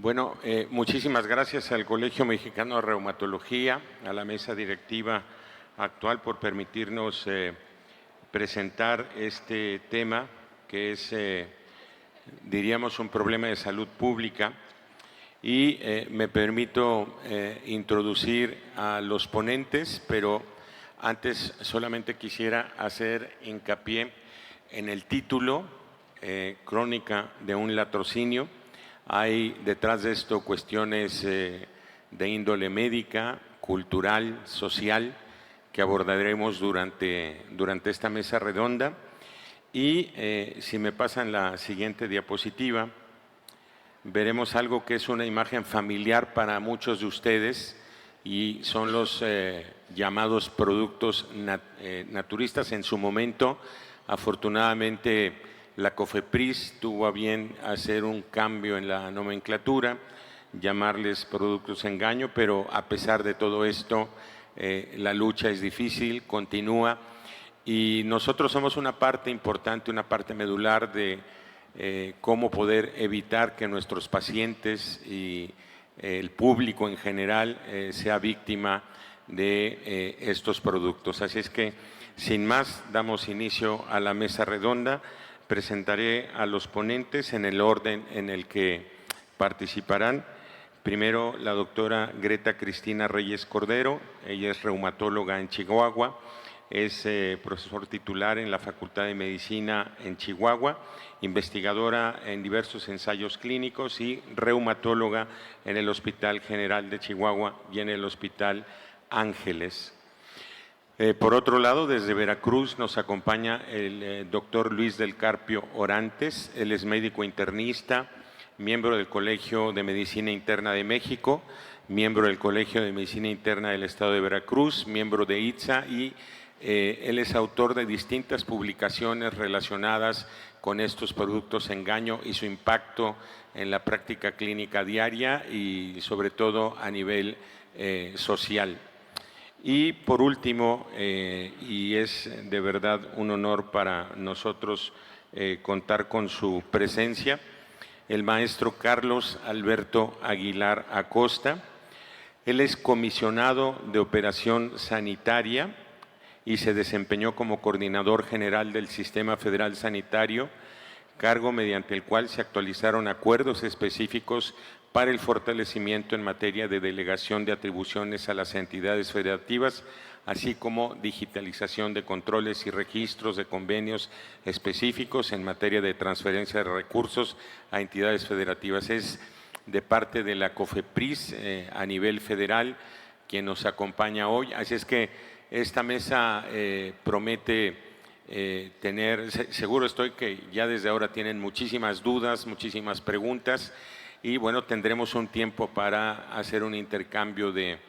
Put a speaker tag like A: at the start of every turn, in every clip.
A: Bueno, muchísimas gracias al Colegio Mexicano de Reumatología, a la mesa directiva actual por permitirnos presentar este tema que es, diríamos, un problema de salud pública. Y me permito introducir a los ponentes, pero antes solamente quisiera hacer hincapié en el título, Crónica de un latrocinio. Hay detrás de esto cuestiones de índole médica, cultural, social, que abordaremos durante esta mesa redonda. Y si me pasan la siguiente diapositiva, veremos algo que es una imagen familiar para muchos de ustedes y son los llamados productos naturistas. En su momento, afortunadamente, la COFEPRIS tuvo a bien hacer un cambio en la nomenclatura, llamarles productos engaño, pero a pesar de todo esto, la lucha es difícil, continúa, y nosotros somos una parte importante, una parte medular de cómo poder evitar que nuestros pacientes y el público en general sea víctima de estos productos. Así es que, sin más, damos inicio a la mesa redonda. Presentaré a los ponentes en el orden en el que participarán. Primero, la doctora Greta Cristina Reyes Cordero. Ella es reumatóloga en Chihuahua, es profesor titular en la Facultad de Medicina en Chihuahua, investigadora en diversos ensayos clínicos y reumatóloga en el Hospital General de Chihuahua y en el Hospital Ángeles. Por otro lado, desde Veracruz nos acompaña el doctor Luis del Carpio Orantes. Él es médico internista, miembro del Colegio de Medicina Interna de México, miembro del Colegio de Medicina Interna del Estado de Veracruz, miembro de ITSA y él es autor de distintas publicaciones relacionadas con estos productos engaño y su impacto en la práctica clínica diaria y sobre todo a nivel social. Y por último, y es de verdad un honor para nosotros contar con su presencia, el maestro Carlos Alberto Aguilar Acosta. Él es comisionado de operación sanitaria y se desempeñó como coordinador general del Sistema Federal Sanitario, cargo mediante el cual se actualizaron acuerdos específicos para el fortalecimiento en materia de delegación de atribuciones a las entidades federativas, así como digitalización de controles y registros de convenios específicos en materia de transferencia de recursos a entidades federativas. Es de parte de la COFEPRIS a nivel federal quien nos acompaña hoy. Así es que esta mesa promete tener, seguro estoy que ya desde ahora tienen muchísimas dudas, muchísimas preguntas y bueno, tendremos un tiempo para hacer un intercambio de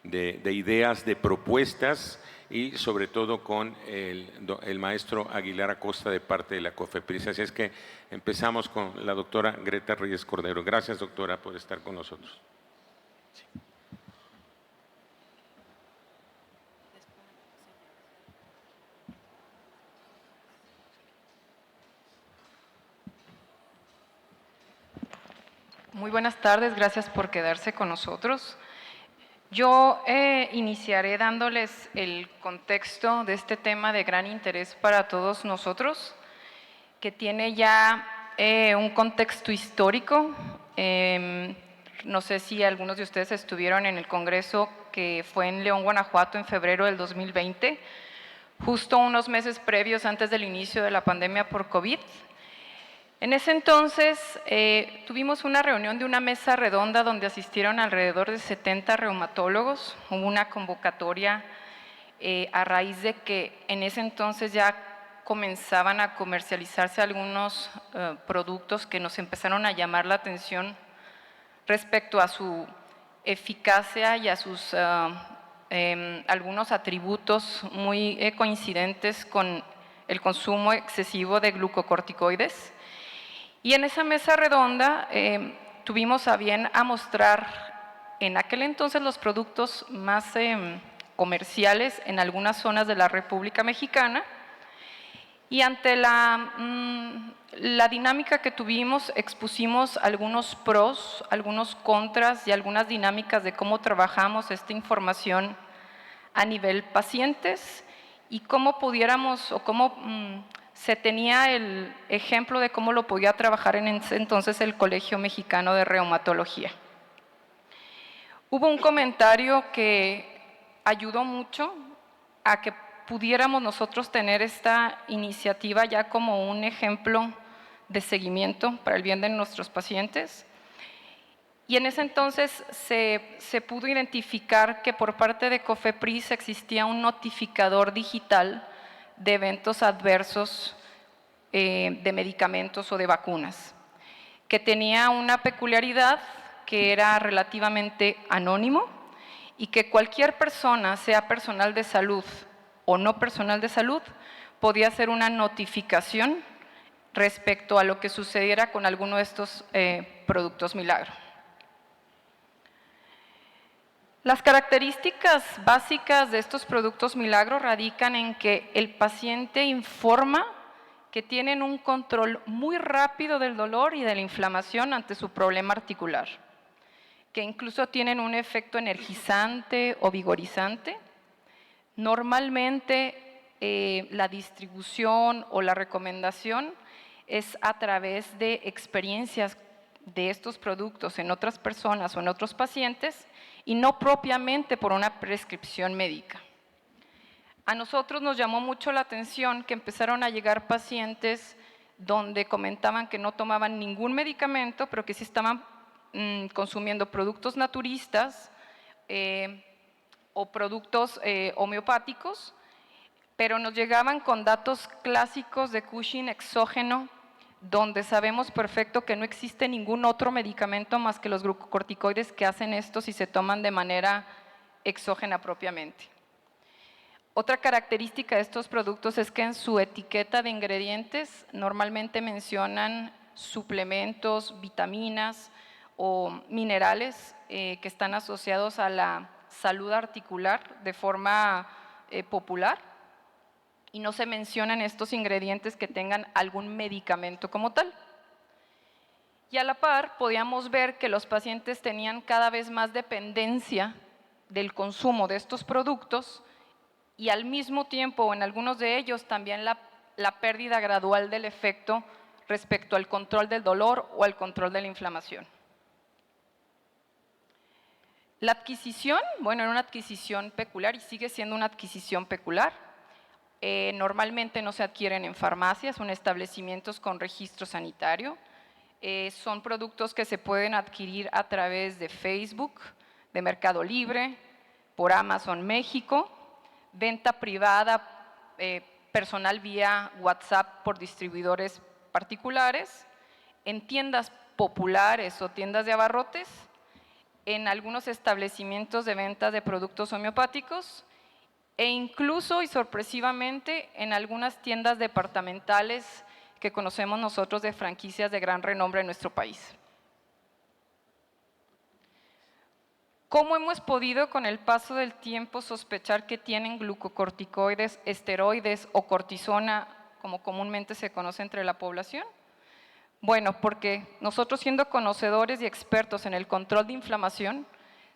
A: ideas, de propuestas y sobre todo con el maestro Aguilar Acosta de parte de la COFEPRIS. Así es que empezamos con la doctora Greta Reyes Cordero. Gracias, doctora, por estar con nosotros. Sí.
B: Muy buenas tardes, gracias por quedarse con nosotros. Yo iniciaré dándoles el contexto de este tema de gran interés para todos nosotros, que tiene ya un contexto histórico. No sé si algunos de ustedes estuvieron en el congreso que fue en León, Guanajuato, en febrero del 2020, justo unos meses previos antes del inicio de la pandemia por COVID. En ese entonces tuvimos una reunión de una mesa redonda donde asistieron alrededor de 70 reumatólogos. Hubo una convocatoria a raíz de que en ese entonces ya comenzaban a comercializarse algunos productos que nos empezaron a llamar la atención respecto a su eficacia y a sus algunos atributos muy coincidentes con el consumo excesivo de glucocorticoides. Y en esa mesa redonda tuvimos a bien a mostrar en aquel entonces los productos más comerciales en algunas zonas de la República Mexicana y ante la la dinámica que tuvimos, expusimos algunos pros, algunos contras y algunas dinámicas de cómo trabajamos esta información a nivel pacientes y cómo pudiéramos o cómo se tenía el ejemplo de cómo lo podía trabajar en ese entonces el Colegio Mexicano de Reumatología. Hubo un comentario que ayudó mucho a que pudiéramos nosotros tener esta iniciativa ya como un ejemplo de seguimiento para el bien de nuestros pacientes. Y en ese entonces se pudo identificar que por parte de COFEPRIS existía un notificador digital de eventos adversos de medicamentos o de vacunas, que tenía una peculiaridad que era relativamente anónimo y que cualquier persona, sea personal de salud o no personal de salud, podía hacer una notificación respecto a lo que sucediera con alguno de estos productos milagro. Las características básicas de estos productos milagro radican en que el paciente informa que tienen un control muy rápido del dolor y de la inflamación ante su problema articular, que incluso tienen un efecto energizante o vigorizante. Normalmente la distribución o la recomendación es a través de experiencias de estos productos en otras personas o en otros pacientes y no propiamente por una prescripción médica. A nosotros nos llamó mucho la atención que empezaron a llegar pacientes donde comentaban que no tomaban ningún medicamento, pero que sí estaban consumiendo productos naturistas o productos homeopáticos, pero nos llegaban con datos clásicos de Cushing exógeno, donde sabemos perfecto que no existe ningún otro medicamento más que los glucocorticoides que hacen esto si se toman de manera exógena propiamente. Otra característica de estos productos es que en su etiqueta de ingredientes normalmente mencionan suplementos, vitaminas o minerales que están asociados a la salud articular de forma popular, y no se mencionan estos ingredientes que tengan algún medicamento como tal. Y a la par podíamos ver que los pacientes tenían cada vez más dependencia del consumo de estos productos y al mismo tiempo, en algunos de ellos, también la pérdida gradual del efecto respecto al control del dolor o al control de la inflamación. La adquisición, bueno, era una adquisición peculiar y sigue siendo una adquisición peculiar. Normalmente no se adquieren en farmacias o en establecimientos con registro sanitario. Son productos que se pueden adquirir a través de Facebook, de Mercado Libre, por Amazon México, venta privada, personal vía WhatsApp por distribuidores particulares, en tiendas populares o tiendas de abarrotes, en algunos establecimientos de venta de productos homeopáticos e incluso y sorpresivamente en algunas tiendas departamentales que conocemos nosotros de franquicias de gran renombre en nuestro país. ¿Cómo hemos podido con el paso del tiempo sospechar que tienen glucocorticoides, esteroides o cortisona, como comúnmente se conoce entre la población? Bueno, porque nosotros, siendo conocedores y expertos en el control de inflamación,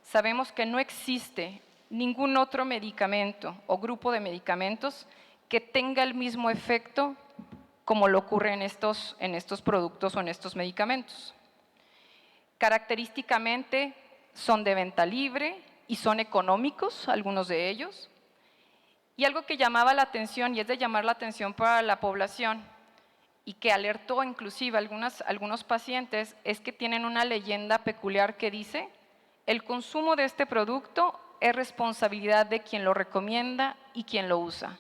B: sabemos que no existe ningún otro medicamento o grupo de medicamentos que tenga el mismo efecto como lo ocurre en estos productos o en estos medicamentos. Característicamente son de venta libre y son económicos, algunos de ellos. Y algo que llamaba la atención, y es de llamar la atención para la población, y que alertó inclusive a algunos pacientes, es que tienen una leyenda peculiar que dice: el consumo de este producto es responsabilidad de quien lo recomienda y quien lo usa.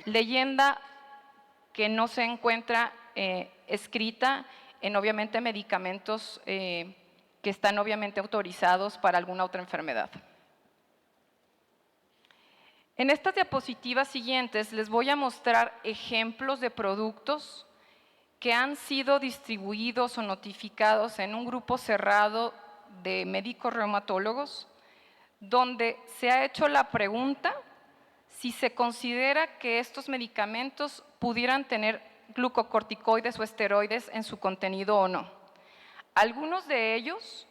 B: Leyenda que no se encuentra escrita en obviamente medicamentos que están obviamente autorizados para alguna otra enfermedad. En estas diapositivas siguientes les voy a mostrar ejemplos de productos que han sido distribuidos o notificados en un grupo cerrado de médicos reumatólogos, donde se ha hecho la pregunta si se considera que estos medicamentos pudieran tener glucocorticoides o esteroides en su contenido o no. Algunos de ellos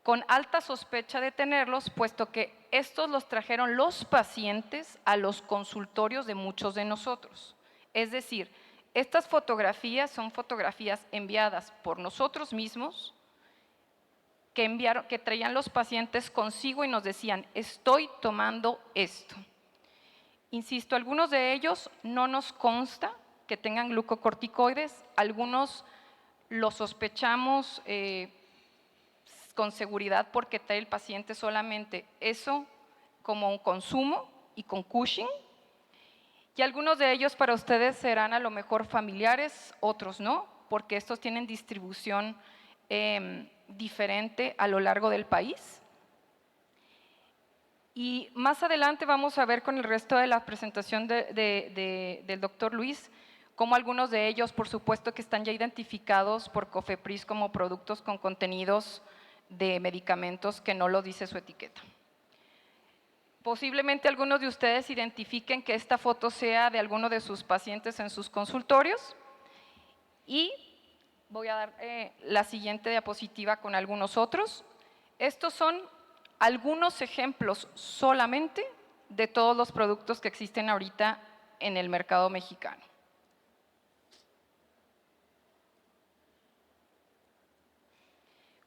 B: con alta sospecha de tenerlos, puesto que estos los trajeron los pacientes a los consultorios de muchos de nosotros. Es decir, estas fotografías son fotografías enviadas por nosotros mismos, que traían los pacientes consigo y nos decían, estoy tomando esto. Insisto, algunos de ellos no nos consta que tengan glucocorticoides, algunos los sospechamos con seguridad porque trae el paciente solamente eso como un consumo y con Cushing, y algunos de ellos para ustedes serán a lo mejor familiares, otros no, porque estos tienen distribución diferente a lo largo del país. Y más adelante vamos a ver con el resto de la presentación del doctor Luis, cómo algunos de ellos, por supuesto, que están ya identificados por COFEPRIS como productos con contenidos de medicamentos que no lo dice su etiqueta. Posiblemente algunos de ustedes identifiquen que esta foto sea de alguno de sus pacientes en sus consultorios, y voy a dar la siguiente diapositiva con algunos otros. Estos son algunos ejemplos solamente de todos los productos que existen ahorita en el mercado mexicano.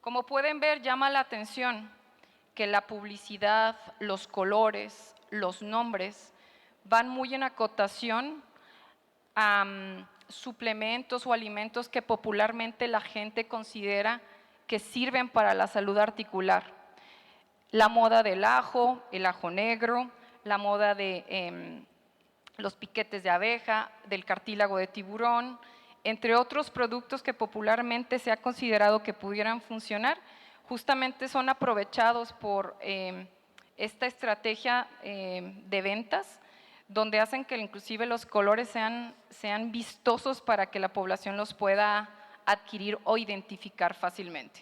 B: Como pueden ver, llama la atención que la publicidad, los colores, los nombres van muy en acotación a suplementos o alimentos que popularmente la gente considera que sirven para la salud articular. La moda del ajo, el ajo negro, la moda de los piquetes de abeja, del cartílago de tiburón, entre otros productos que popularmente se ha considerado que pudieran funcionar, justamente son aprovechados por esta estrategia de ventas, donde hacen que inclusive los colores sean vistosos para que la población los pueda adquirir o identificar fácilmente.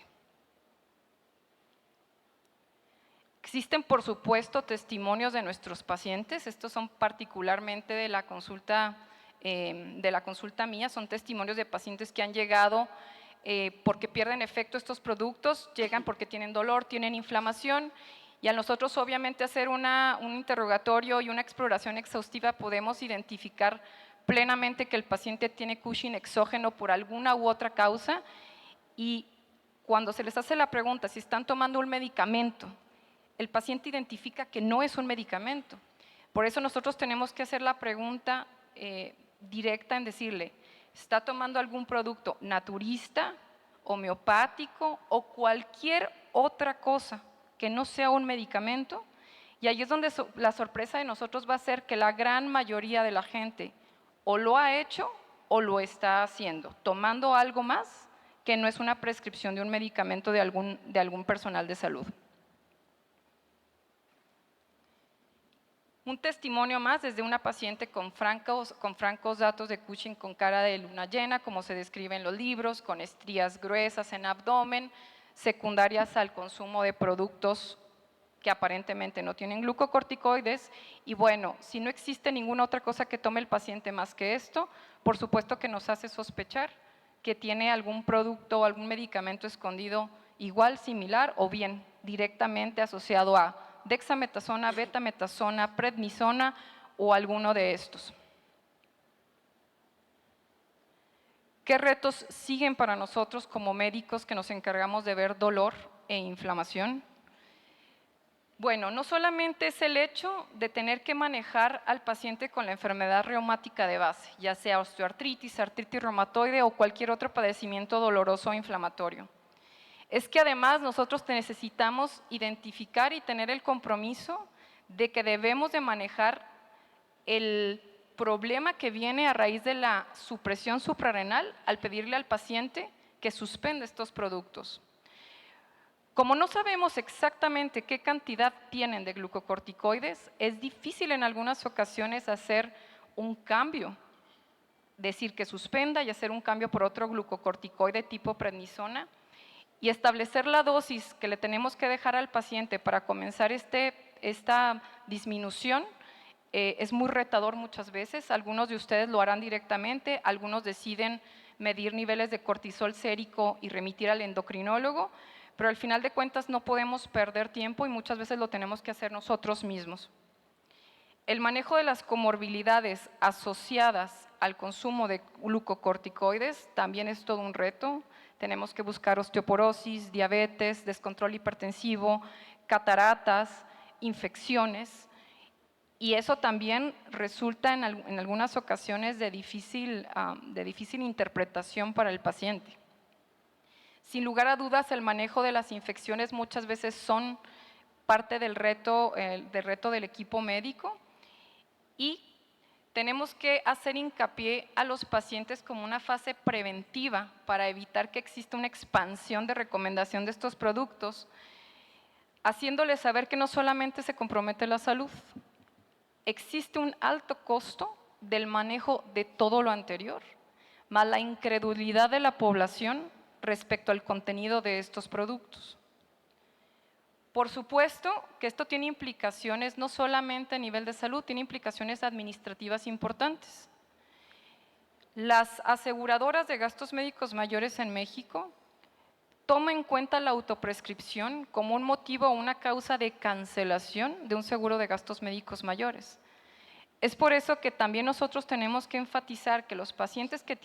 B: Existen, por supuesto, testimonios de nuestros pacientes. Estos son particularmente de la consulta mía, son testimonios de pacientes que han llegado porque pierden efecto estos productos, llegan porque tienen dolor, tienen inflamación, y a nosotros obviamente hacer un interrogatorio y una exploración exhaustiva podemos identificar plenamente que el paciente tiene Cushing exógeno por alguna u otra causa, y cuando se les hace la pregunta si están tomando un medicamento, el paciente identifica que no es un medicamento. Por eso nosotros tenemos que hacer la pregunta directa en decirle, ¿está tomando algún producto naturista, homeopático o cualquier otra cosa que no sea un medicamento? Y ahí es donde la sorpresa de nosotros va a ser que la gran mayoría de la gente o lo ha hecho o lo está haciendo, tomando algo más que no es una prescripción de un medicamento de algún personal de salud. Un testimonio más desde una paciente con francos datos de Cushing con cara de luna llena, como se describe en los libros, con estrías gruesas en abdomen, secundarias al consumo de productos que aparentemente no tienen glucocorticoides. Y bueno, si no existe ninguna otra cosa que tome el paciente más que esto, por supuesto que nos hace sospechar que tiene algún producto o algún medicamento escondido igual, similar o bien directamente asociado a dexametasona, betametasona, prednisona o alguno de estos. ¿Qué retos siguen para nosotros como médicos que nos encargamos de ver dolor e inflamación? Bueno, no solamente es el hecho de tener que manejar al paciente con la enfermedad reumática de base, ya sea osteoartritis, artritis reumatoide o cualquier otro padecimiento doloroso o inflamatorio. Es que además nosotros necesitamos identificar y tener el compromiso de que debemos de manejar el problema que viene a raíz de la supresión suprarrenal al pedirle al paciente que suspenda estos productos. Como no sabemos exactamente qué cantidad tienen de glucocorticoides, es difícil en algunas ocasiones hacer un cambio, decir que suspenda y hacer un cambio por otro glucocorticoide tipo prednisona, y establecer la dosis que le tenemos que dejar al paciente para comenzar esta disminución Es muy retador muchas veces, algunos de ustedes lo harán directamente, algunos deciden medir niveles de cortisol sérico y remitir al endocrinólogo, pero al final de cuentas no podemos perder tiempo y muchas veces lo tenemos que hacer nosotros mismos. El manejo de las comorbilidades asociadas al consumo de glucocorticoides también es todo un reto. Tenemos que buscar osteoporosis, diabetes, descontrol hipertensivo, cataratas, infecciones. Y eso también resulta en algunas ocasiones de difícil interpretación para el paciente. Sin lugar a dudas, el manejo de las infecciones muchas veces son parte del reto del equipo médico y tenemos que hacer hincapié a los pacientes como una fase preventiva para evitar que exista una expansión de recomendación de estos productos, haciéndoles saber que no solamente se compromete la salud, existe un alto costo del manejo de todo lo anterior, más la incredulidad de la población respecto al contenido de estos productos. Por supuesto que esto tiene implicaciones no solamente a nivel de salud, tiene implicaciones administrativas importantes. Las aseguradoras de gastos médicos mayores en México toman en cuenta la autoprescripción como un motivo o una causa de cancelación de un seguro de gastos médicos mayores. Es por eso que también nosotros tenemos que enfatizar que los pacientes que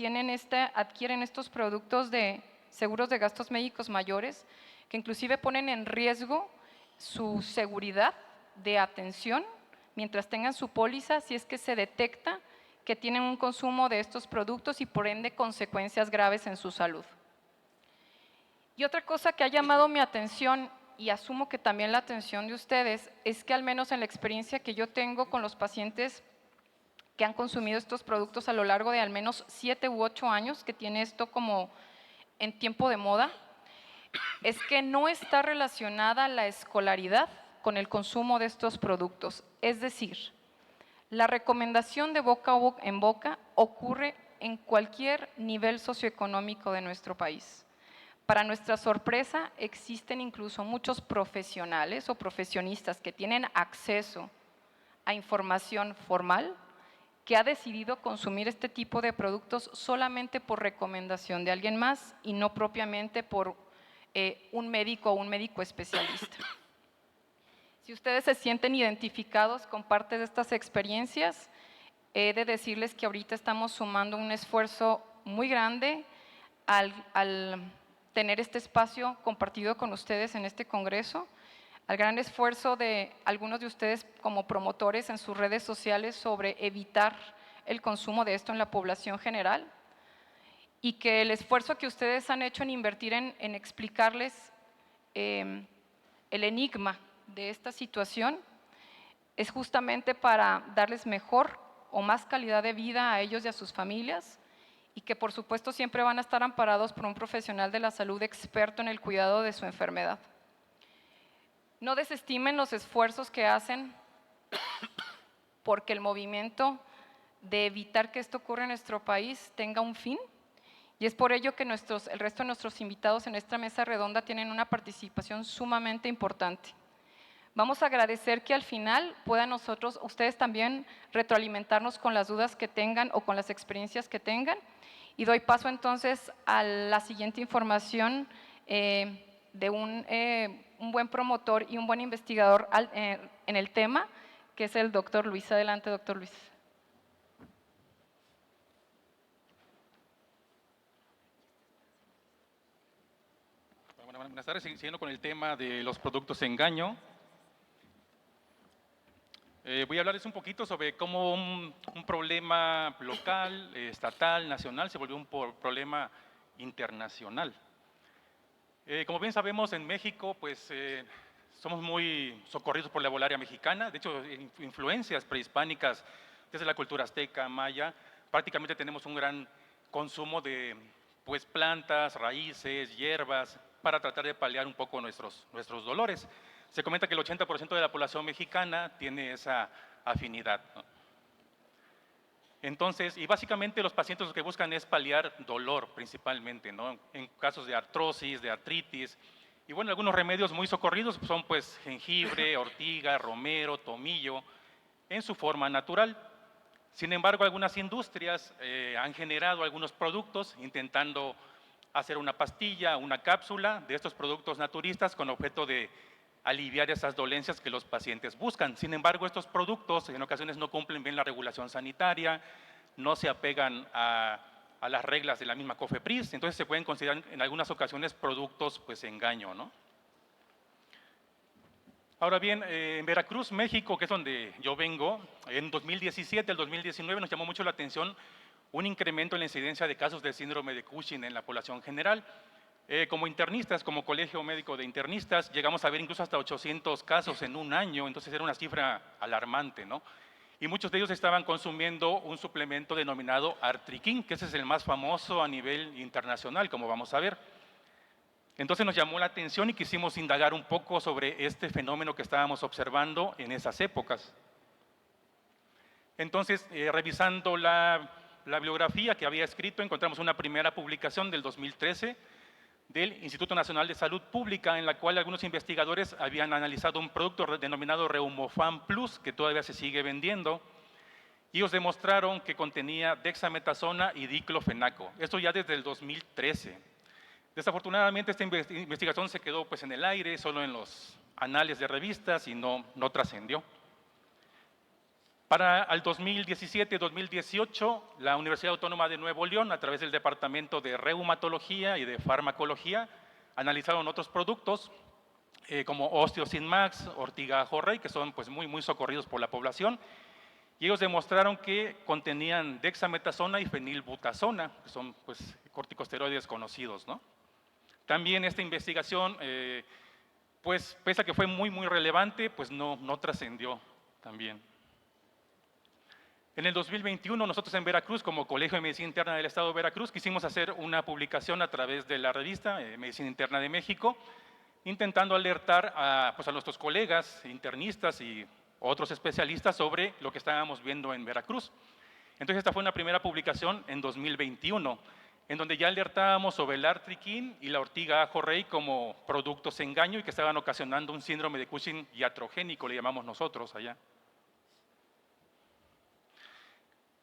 B: adquieren estos productos de seguros de gastos médicos mayores, que inclusive ponen en riesgo su seguridad de atención mientras tengan su póliza, si es que se detecta que tienen un consumo de estos productos y por ende consecuencias graves en su salud. Y otra cosa que ha llamado mi atención, y asumo que también la atención de ustedes, es que al menos en la experiencia que yo tengo con los pacientes que han consumido estos productos a lo largo de al menos 7 u 8 años, que tiene esto como en tiempo de moda, es que no está relacionada la escolaridad con el consumo de estos productos. Es decir, la recomendación de boca en boca ocurre en cualquier nivel socioeconómico de nuestro país. Para nuestra sorpresa, existen incluso muchos profesionales o profesionistas que tienen acceso a información formal que ha decidido consumir este tipo de productos solamente por recomendación de alguien más y no propiamente por un médico o un médico especialista. Si ustedes se sienten identificados con parte de estas experiencias, he de decirles que ahorita estamos sumando un esfuerzo muy grande al tener este espacio compartido con ustedes en este congreso, al gran esfuerzo de algunos de ustedes como promotores en sus redes sociales sobre evitar el consumo de esto en la población general, y que el esfuerzo que ustedes han hecho en invertir en explicarles el enigma de esta situación es justamente para darles mejor o más calidad de vida a ellos y a sus familias, y que por supuesto siempre van a estar amparados por un profesional de la salud experto en el cuidado de su enfermedad. No desestimen los esfuerzos que hacen porque el movimiento de evitar que esto ocurra en nuestro país tenga un fin, y es por ello que el resto de nuestros invitados en esta mesa redonda tienen una participación sumamente importante. Vamos a agradecer que al final puedan ustedes también retroalimentarnos con las dudas que tengan o con las experiencias que tengan, y doy paso entonces a la siguiente información de un buen promotor y un buen investigador en el tema, que es el doctor Luis. Adelante, doctor Luis.
C: Buenas tardes. Siguiendo con el tema de los productos de engaño, voy a hablarles un poquito sobre cómo un problema local, estatal, nacional, se volvió un problema internacional. Como bien sabemos, en México, pues somos muy socorridos por la herbolaria mexicana. De hecho, influencias prehispánicas desde la cultura azteca, maya, prácticamente tenemos un gran consumo de plantas, raíces, hierbas, para tratar de paliar un poco nuestros dolores. Se comenta que el 80% de la población mexicana tiene esa afinidad, ¿no? Entonces, y básicamente los pacientes lo que buscan es paliar dolor principalmente, ¿no? En casos de artrosis, de artritis. Y bueno, algunos remedios muy socorridos son pues jengibre, ortiga, romero, tomillo, en su forma natural. Sin embargo, algunas industrias han generado algunos productos intentando hacer una pastilla, una cápsula de estos productos naturistas con objeto de aliviar esas dolencias que los pacientes buscan. Sin embargo, estos productos en ocasiones no cumplen bien la regulación sanitaria, no se apegan a las reglas de la misma COFEPRIS, entonces se pueden considerar en algunas ocasiones productos pues engaño, ¿no? Ahora bien, en Veracruz, México, que es donde yo vengo, en 2017, el 2019 nos llamó mucho la atención un incremento en la incidencia de casos de síndrome de Cushing en la población general. Como internistas, como Colegio Médico de Internistas, llegamos a ver incluso hasta 800 casos en un año, entonces era una cifra alarmante, ¿no? Y muchos de ellos estaban consumiendo un suplemento denominado Artriquín, que ese es el más famoso a nivel internacional, como vamos a ver. Entonces nos llamó la atención y quisimos indagar un poco sobre este fenómeno que estábamos observando en esas épocas. Entonces, revisando la bibliografía que había escrito, encontramos una primera publicación del 2013 del Instituto Nacional de Salud Pública, en la cual algunos investigadores habían analizado un producto denominado Reumofam Plus, que todavía se sigue vendiendo, y ellos demostraron que contenía dexametasona y diclofenaco. Esto ya desde el 2013. Desafortunadamente, esta investigación se quedó pues, en el aire, solo en los anales de revistas y no trascendió. Para el 2017-2018, la Universidad Autónoma de Nuevo León, a través del Departamento de Reumatología y de Farmacología, analizaron otros productos como Osteocin Max, Ortiga Jorrey, que son pues, muy socorridos por la población, y ellos demostraron que contenían dexametasona y fenilbutasona, que son pues, corticosteroides conocidos, ¿no? También esta investigación, pues, pese a que fue muy relevante, pues no trascendió también. En el 2021, nosotros en Veracruz, como Colegio de Medicina Interna del Estado de Veracruz, quisimos hacer una publicación a través de la revista Medicina Interna de México, intentando alertar pues a nuestros colegas internistas y otros especialistas sobre lo que estábamos viendo en Veracruz. Entonces, esta fue una primera publicación en 2021, en donde ya alertábamos sobre el Artriquín y la Ortiga Ajo Rey como productos engaño y que estaban ocasionando un síndrome de Cushing iatrogénico, le llamamos nosotros allá.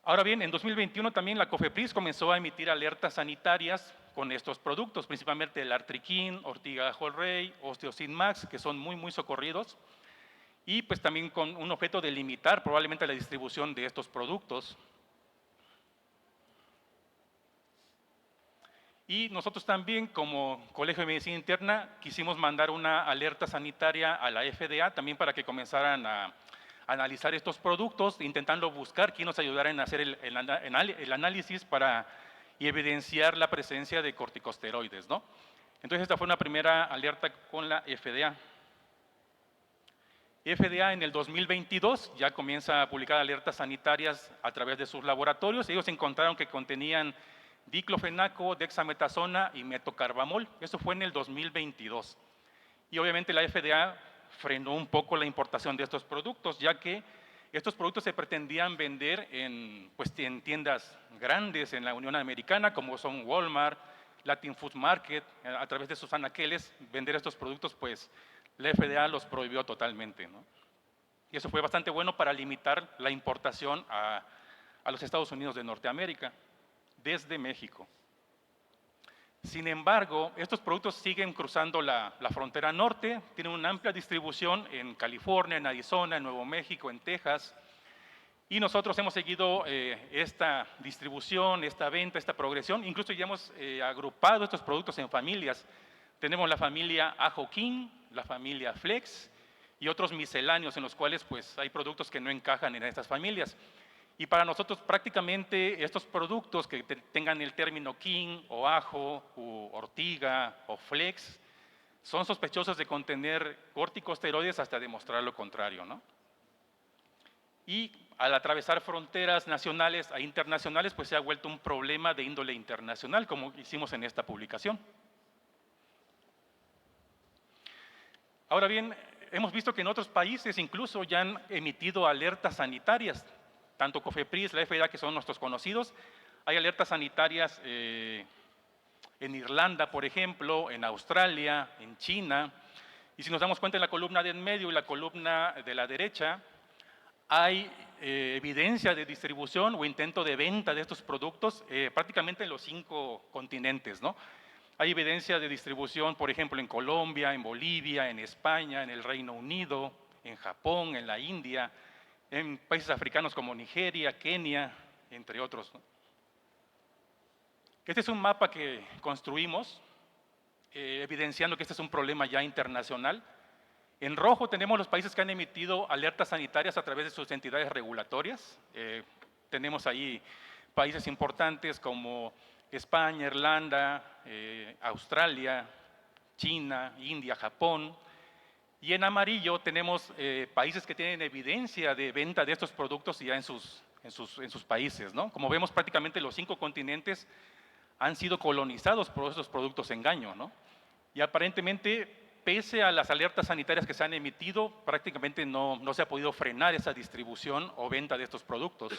C: Ahora bien, en 2021 también la COFEPRIS comenzó a emitir alertas sanitarias con estos productos, principalmente el Artriquín, Ortiga Ajo Rey, Osteocin Max, que son muy socorridos, y pues también con un objeto de limitar probablemente la distribución de estos productos. Y nosotros también, como Colegio de Medicina Interna, quisimos mandar una alerta sanitaria a la FDA también para que comenzaran a analizar estos productos, intentando buscar quién nos ayudara en hacer el análisis para evidenciar la presencia de corticosteroides, ¿no? Entonces, esta fue una primera alerta con la FDA. FDA en el 2022 ya comienza a publicar alertas sanitarias a través de sus laboratorios. Ellos encontraron que contenían diclofenaco, dexametasona y metocarbamol. Eso fue en el 2022. Y obviamente la FDA frenó un poco la importación de estos productos, ya que estos productos se pretendían vender pues, en tiendas grandes en la Unión Americana, como son Walmart, Latin Food Market, a través de sus anaqueles, vender estos productos, pues la FDA los prohibió totalmente, ¿no? Y eso fue bastante bueno para limitar la importación a los Estados Unidos de Norteamérica, desde México. Sin embargo, estos productos siguen cruzando la frontera norte, tienen una amplia distribución en California, en Arizona, en Nuevo México, en Texas, y nosotros hemos seguido esta distribución, esta venta, esta progresión, incluso ya hemos agrupado estos productos en familias. Tenemos la familia Ajo King, la familia Flex y otros misceláneos en los cuales pues, hay productos que no encajan en estas familias. Y para nosotros prácticamente estos productos que tengan el término King o Ajo o Ortiga o Flex son sospechosos de contener corticosteroides hasta demostrar lo contrario, ¿no? Y al atravesar fronteras nacionales e internacionales pues se ha vuelto un problema de índole internacional, como hicimos en esta publicación. Ahora bien, hemos visto que en otros países incluso ya han emitido alertas sanitarias, tanto COFEPRIS, la FDA, que son nuestros conocidos, hay alertas sanitarias en Irlanda, por ejemplo, en Australia, en China, y si nos damos cuenta en la columna de en medio y la columna de la derecha, hay evidencia de distribución o intento de venta de estos productos prácticamente en los 5 continentes, ¿no? Hay evidencia de distribución, por ejemplo, en Colombia, en Bolivia, en España, en el Reino Unido, en Japón, en la India, en países africanos como Nigeria, Kenia, entre otros, ¿no? Este es un mapa que construimos, evidenciando que este es un problema ya internacional. En rojo tenemos los países que han emitido alertas sanitarias a través de sus entidades regulatorias. Tenemos ahí países importantes como España, Irlanda, Australia, China, India, Japón. Y en amarillo tenemos países que tienen evidencia de venta de estos productos ya en sus países, ¿no? Como vemos, prácticamente los 5 continentes han sido colonizados por estos productos engaño, ¿no? Y aparentemente, pese a las alertas sanitarias que se han emitido, prácticamente no se ha podido frenar esa distribución o venta de estos productos.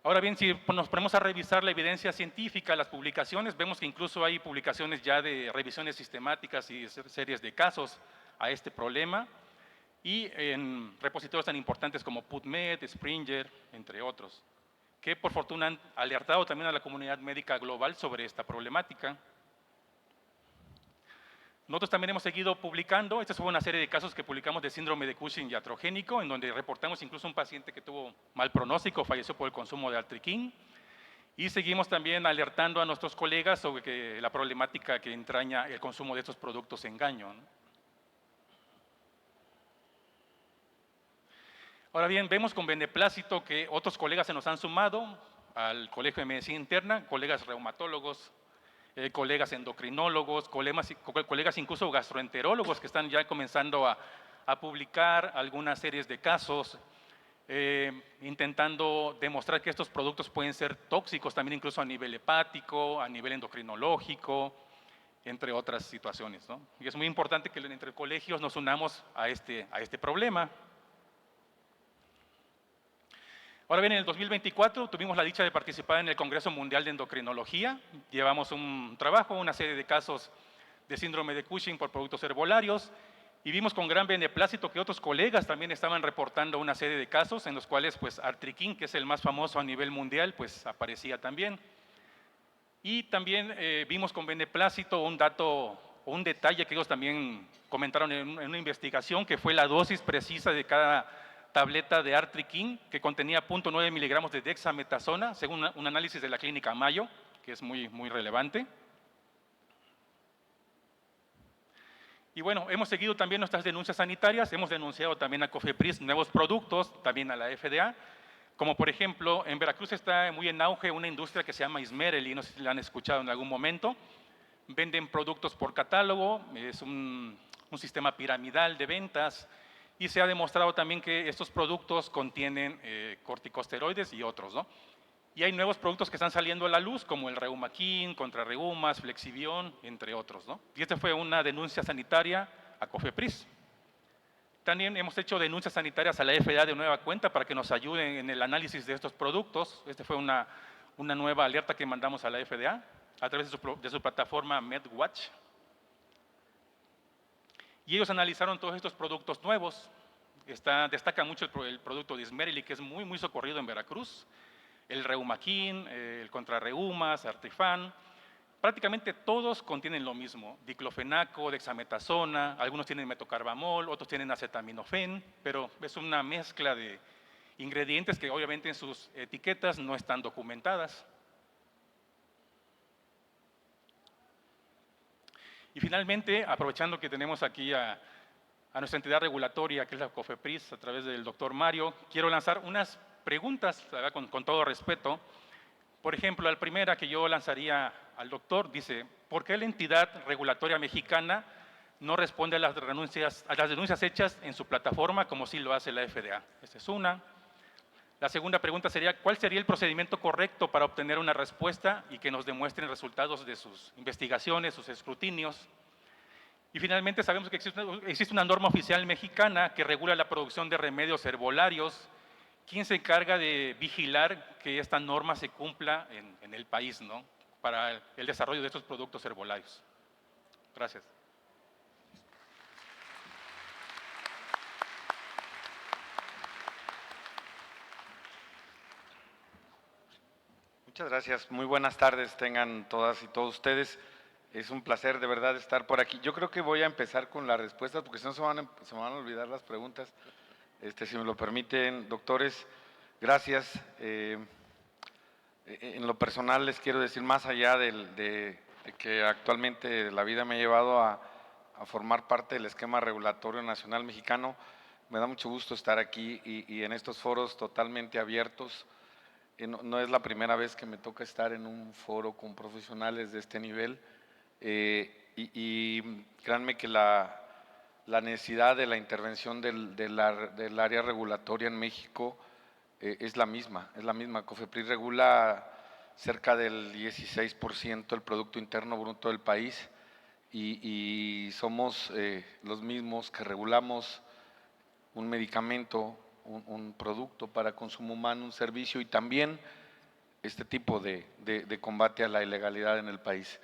C: Ahora bien, si nos ponemos a revisar la evidencia científica, las publicaciones, vemos que incluso hay publicaciones ya de revisiones sistemáticas y series de casos a este problema, y en repositorios tan importantes como PubMed, Springer, entre otros, que por fortuna han alertado también a la comunidad médica global sobre esta problemática. Nosotros también hemos seguido publicando, esta fue una serie de casos que publicamos de síndrome de Cushing iatrogénico, en donde reportamos incluso un paciente que tuvo mal pronóstico, falleció por el consumo de Artriquín, y seguimos también alertando a nuestros colegas sobre la problemática que entraña el consumo de estos productos engaño, ¿no? Ahora bien, vemos con beneplácito que otros colegas se nos han sumado al Colegio de Medicina Interna, colegas reumatólogos, colegas endocrinólogos, colegas incluso gastroenterólogos que están ya comenzando a publicar algunas series de casos, intentando demostrar que estos productos pueden ser tóxicos también incluso a nivel hepático, a nivel endocrinológico, entre otras situaciones, ¿no? Y es muy importante que entre colegios nos unamos a este problema. Ahora bien, en el 2024 tuvimos la dicha de participar en el Congreso Mundial de Endocrinología. Llevamos un trabajo, una serie de casos de síndrome de Cushing por productos herbolarios, y vimos con gran beneplácito que otros colegas también estaban reportando una serie de casos en los cuales pues Artriquín, que es el más famoso a nivel mundial, pues aparecía también. Y también vimos con beneplácito un dato o un detalle que ellos también comentaron en una investigación, que fue la dosis precisa de cada tableta de Artriquín, que contenía 0.9 miligramos de dexametasona, según un análisis de la clínica Mayo, que es muy relevante. Y bueno, hemos seguido también nuestras denuncias sanitarias, hemos denunciado también a COFEPRIS nuevos productos, también a la FDA, como por ejemplo, en Veracruz está muy en auge una industria que se llama Ismerely, no sé si la han escuchado en algún momento. Venden productos por catálogo, es un sistema piramidal de ventas, y se ha demostrado también que estos productos contienen corticosteroides y otros, ¿no? Y hay nuevos productos que están saliendo a la luz, como el Reumaquin, Contrarreumas, Flexibion, entre otros, ¿no? Y esta fue una denuncia sanitaria a COFEPRIS. También hemos hecho denuncias sanitarias a la FDA de nueva cuenta para que nos ayuden en el análisis de estos productos. Esta fue una nueva alerta que mandamos a la FDA a través de su plataforma MedWatch. Y ellos analizaron todos estos productos nuevos. Destaca mucho el producto de Ismerely, que es muy socorrido en Veracruz. El Reumaquin, el Contrarreumas, Artrifan. Prácticamente todos contienen lo mismo: diclofenaco, dexametasona, algunos tienen metocarbamol, otros tienen acetaminofén, pero es una mezcla de ingredientes que obviamente en sus etiquetas no están documentadas. Y finalmente, aprovechando que tenemos aquí a nuestra entidad regulatoria, que es la COFEPRIS, a través del doctor Mario, quiero lanzar unas preguntas, con todo respeto. Por ejemplo, la primera que yo lanzaría al doctor dice: ¿por qué la entidad regulatoria mexicana no responde a las denuncias hechas en su plataforma como sí lo hace la FDA? Esa es una. La segunda pregunta sería: ¿cuál sería el procedimiento correcto para obtener una respuesta y que nos demuestren resultados de sus investigaciones, sus escrutinios? Y finalmente, sabemos que existe una norma oficial mexicana que regula la producción de remedios herbolarios. ¿Quién se encarga de vigilar que esta norma se cumpla en el país, ¿no?, para el desarrollo de estos productos herbolarios? Gracias.
D: Muchas gracias. Muy buenas tardes tengan todas y todos ustedes. Es un placer de verdad estar por aquí. Yo creo que voy a empezar con las respuestas porque si no se me van a olvidar las preguntas. Si me lo permiten, doctores, gracias. En lo personal les quiero decir, más allá de que actualmente la vida me ha llevado a formar parte del esquema regulatorio nacional mexicano, me da mucho gusto estar aquí y en estos foros totalmente abiertos. No es la primera vez que me toca estar en un foro con profesionales de este nivel y créanme que la necesidad de la intervención del área regulatoria en México es la misma. COFEPRIS regula cerca del 16% del Producto Interno Bruto del país y somos los mismos que regulamos un medicamento, un producto para consumo humano, un servicio y también este tipo de combate a la ilegalidad en el país.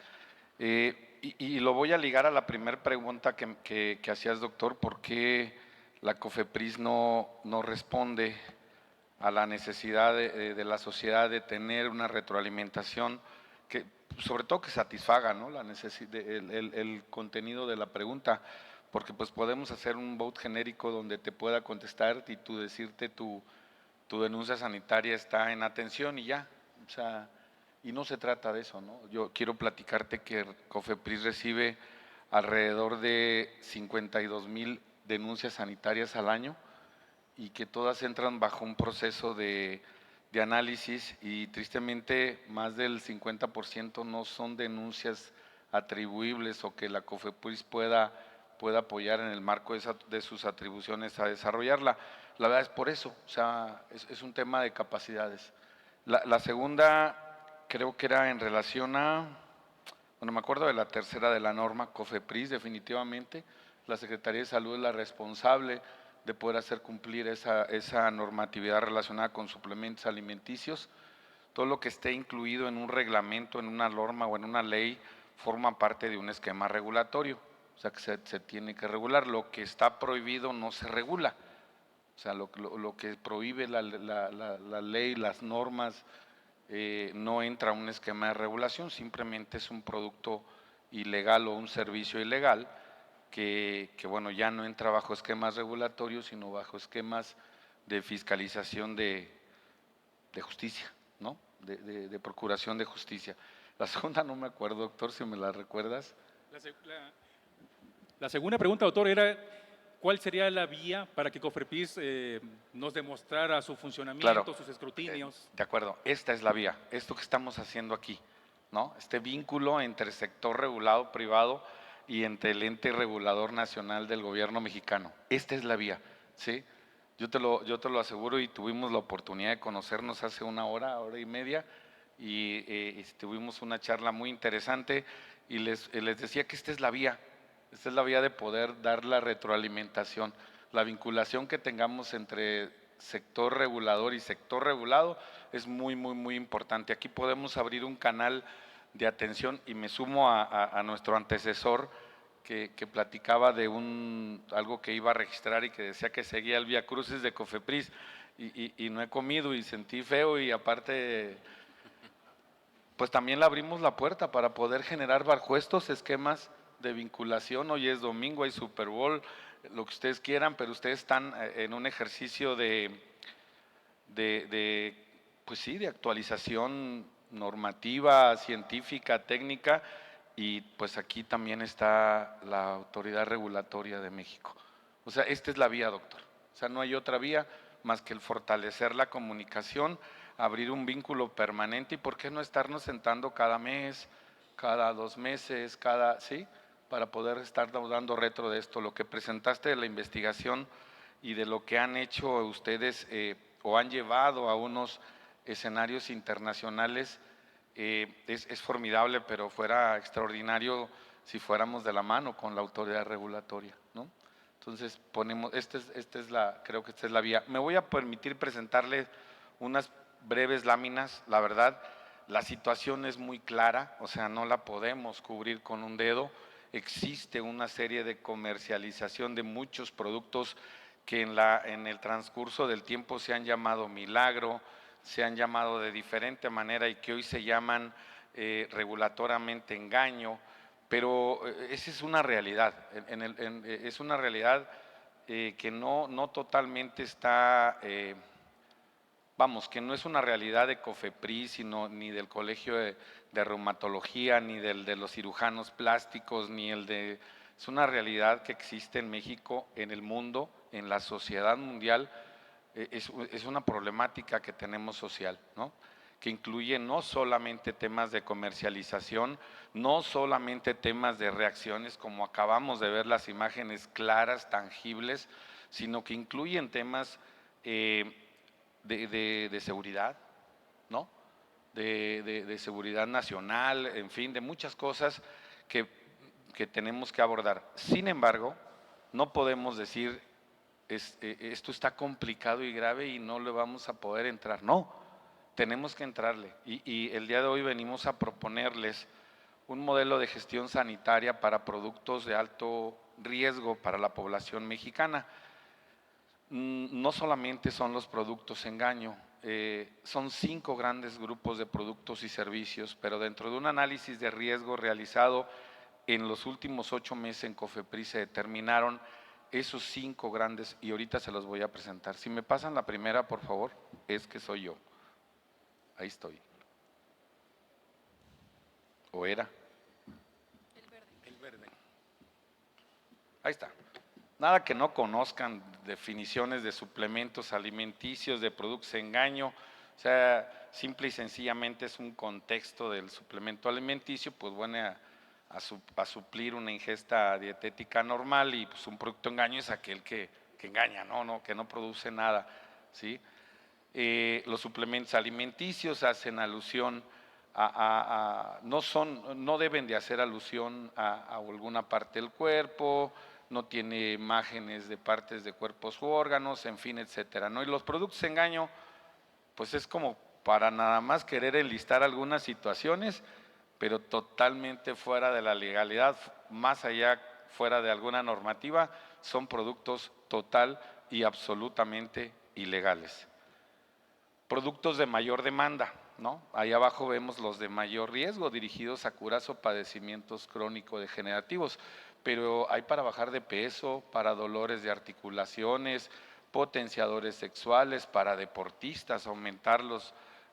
D: Y lo voy a ligar a la primera pregunta que hacías, doctor, ¿por qué la COFEPRIS no responde a la necesidad de la sociedad de tener una retroalimentación que, sobre todo, que satisfaga, ¿no?, el contenido de la pregunta? Porque pues podemos hacer un vote genérico donde te pueda contestar y tú decirte tu denuncia sanitaria está en atención y ya, o sea, y no se trata de eso, ¿no? Yo quiero platicarte que COFEPRIS recibe alrededor de 52,000 denuncias sanitarias al año y que todas entran bajo un proceso de análisis y tristemente más del 50% no son denuncias atribuibles o que la COFEPRIS pueda apoyar en el marco de sus atribuciones a desarrollarla. La verdad es por eso, o sea, es un tema de capacidades. La segunda creo que era en relación a, bueno, me acuerdo de la tercera de la norma, COFEPRIS definitivamente, la Secretaría de Salud es la responsable de poder hacer cumplir esa normatividad relacionada con suplementos alimenticios. Todo lo que esté incluido en un reglamento, en una norma o en una ley forma parte de un esquema regulatorio, o sea que se tiene que regular. Lo que está prohibido no se regula, o sea, lo que prohíbe la ley, las normas, no entra a un esquema de regulación, simplemente es un producto ilegal o un servicio ilegal que bueno, ya no entra bajo esquemas regulatorios, sino bajo esquemas de fiscalización de justicia, ¿no? De procuración de justicia. La segunda no me acuerdo, doctor, si me la recuerdas.
C: La segunda pregunta, doctor, era ¿cuál sería la vía para que COFEPRIS nos demostrara su funcionamiento,
D: Claro,
C: sus escrutinios?
D: de acuerdo, esta es la vía, esto que estamos haciendo aquí, ¿no? Este vínculo entre sector regulado privado y entre el ente regulador nacional del gobierno mexicano. Esta es la vía, ¿sí? Yo te lo aseguro y tuvimos la oportunidad de conocernos hace una hora y media y tuvimos una charla muy interesante y les decía que esta es la vía de poder dar la retroalimentación, la vinculación que tengamos entre sector regulador y sector regulado es muy importante. Aquí podemos abrir un canal de atención y me sumo a nuestro antecesor que platicaba de algo que iba a registrar y que decía que seguía el Vía Crucis de COFEPRIS y no he comido y sentí feo y aparte pues también le abrimos la puerta para poder generar bajo estos esquemas de vinculación. Hoy es domingo, hay Super Bowl, lo que ustedes quieran, pero ustedes están en un ejercicio pues sí, de actualización normativa, científica, técnica, y pues aquí también está la autoridad regulatoria de México. O sea, esta es la vía, doctor. O sea, no hay otra vía más que el fortalecer la comunicación, abrir un vínculo permanente y por qué no estarnos sentando cada mes, cada 2 meses, ¿sí? Para poder estar dando retro de esto. Lo que presentaste de la investigación y de lo que han hecho ustedes o han llevado a unos escenarios internacionales es formidable, pero fuera extraordinario si fuéramos de la mano con la autoridad regulatoria, ¿no? Entonces creo que esta es la vía. Me voy a permitir presentarles unas breves láminas, la verdad, la situación es muy clara, o sea, no la podemos cubrir con un dedo. Existe una serie de comercialización de muchos productos que en el transcurso del tiempo se han llamado milagro, se han llamado de diferente manera y que hoy se llaman regulatoriamente engaño, pero esa es una realidad, es una realidad que no totalmente está, vamos, que no es una realidad de COFEPRIS, sino ni del Colegio de Reumatología, ni de los cirujanos plásticos, es una realidad que existe en México, en el mundo, en la sociedad mundial. Es una problemática que tenemos social, ¿no? Que incluye no solamente temas de comercialización, no solamente temas de reacciones, como acabamos de ver las imágenes claras, tangibles, sino que incluyen temas de seguridad, ¿no? De seguridad nacional, en fin, de muchas cosas que tenemos que abordar. Sin embargo, no podemos decir esto está complicado y grave y no le vamos a poder entrar. No, tenemos que entrarle. Y el día de hoy venimos a proponerles un modelo de gestión sanitaria para productos de alto riesgo para la población mexicana. No solamente son los productos engaño, son 5 grandes grupos de productos y servicios, pero dentro de un análisis de riesgo realizado en los últimos 8 meses en COFEPRIS se determinaron esos 5 grandes, y ahorita se los voy a presentar. Si me pasan la primera, por favor, es que soy yo. Ahí estoy. ¿O era? El verde. Ahí está. Nada que no conozcan definiciones de suplementos alimenticios, de productos engaño, o sea, simple y sencillamente es un contexto del suplemento alimenticio, pues bueno, a suplir una ingesta dietética normal, y pues un producto engaño es aquel que engaña, que no produce nada, ¿sí? Los suplementos alimenticios hacen alusión no deben de hacer alusión a alguna parte del cuerpo, no tiene imágenes de partes de cuerpos u órganos, en fin, etcétera, ¿no? Y los productos engaño, pues es como para nada más querer enlistar algunas situaciones, pero totalmente fuera de la legalidad, más allá, fuera de alguna normativa, son productos total y absolutamente ilegales. Productos de mayor demanda, ¿no? Ahí abajo vemos los de mayor riesgo, dirigidos a curas o padecimientos crónico-degenerativos, pero hay para bajar de peso, para dolores de articulaciones, potenciadores sexuales, para deportistas, aumentar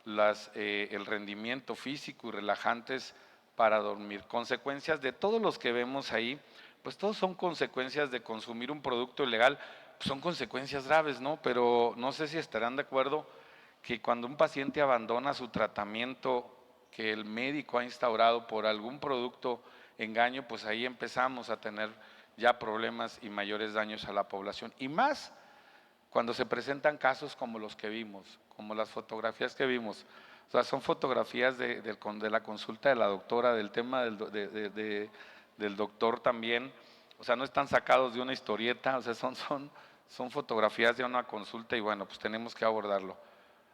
D: el rendimiento físico y relajantes para dormir. Consecuencias de todos los que vemos ahí, pues todos son consecuencias de consumir un producto ilegal, pues son consecuencias graves, ¿no? Pero no sé si estarán de acuerdo que cuando un paciente abandona su tratamiento que el médico ha instaurado por algún producto engaño, pues ahí empezamos a tener ya problemas y mayores daños a la población. Y más cuando se presentan casos como los que vimos, como las fotografías que vimos. O sea, son fotografías de la consulta de la doctora, del tema del doctor también. O sea, no están sacados de una historieta, o sea, son fotografías de una consulta y bueno, pues tenemos que abordarlo.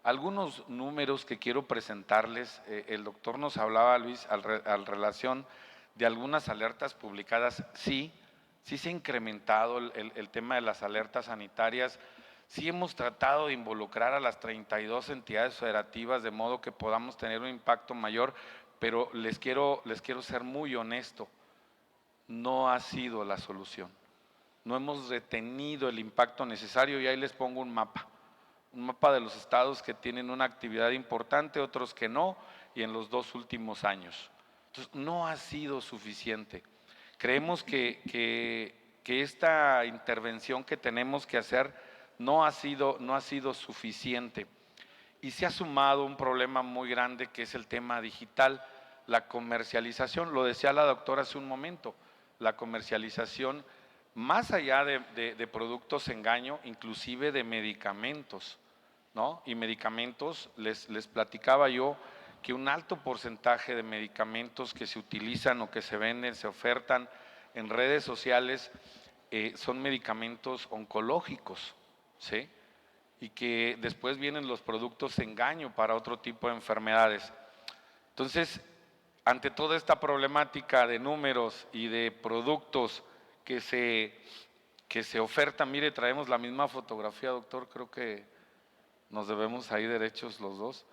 D: Algunos números que quiero presentarles, el doctor nos hablaba, Luis, al relación de algunas alertas publicadas. Sí se ha incrementado el tema de las alertas sanitarias, sí hemos tratado de involucrar a las 32 entidades federativas de modo que podamos tener un impacto mayor, pero les quiero ser muy honesto, no ha sido la solución. No hemos retenido el impacto necesario y ahí les pongo un mapa de los estados que tienen una actividad importante, otros que no, y en los 2 últimos años. Entonces, no ha sido suficiente. Creemos que esta intervención que tenemos que hacer no ha sido suficiente. Y se ha sumado un problema muy grande que es el tema digital, la comercialización, lo decía la doctora hace un momento, la comercialización más allá de productos engaño, inclusive de medicamentos, ¿no? Y medicamentos, les platicaba yo que un alto porcentaje de medicamentos que se utilizan o que se venden, se ofertan en redes sociales, son medicamentos oncológicos, ¿sí? Y que después vienen los productos engaño para otro tipo de enfermedades. Entonces, ante toda esta problemática de números y de productos que se ofertan, mire, traemos la misma fotografía, doctor, creo que nos debemos ahí derechos los dos.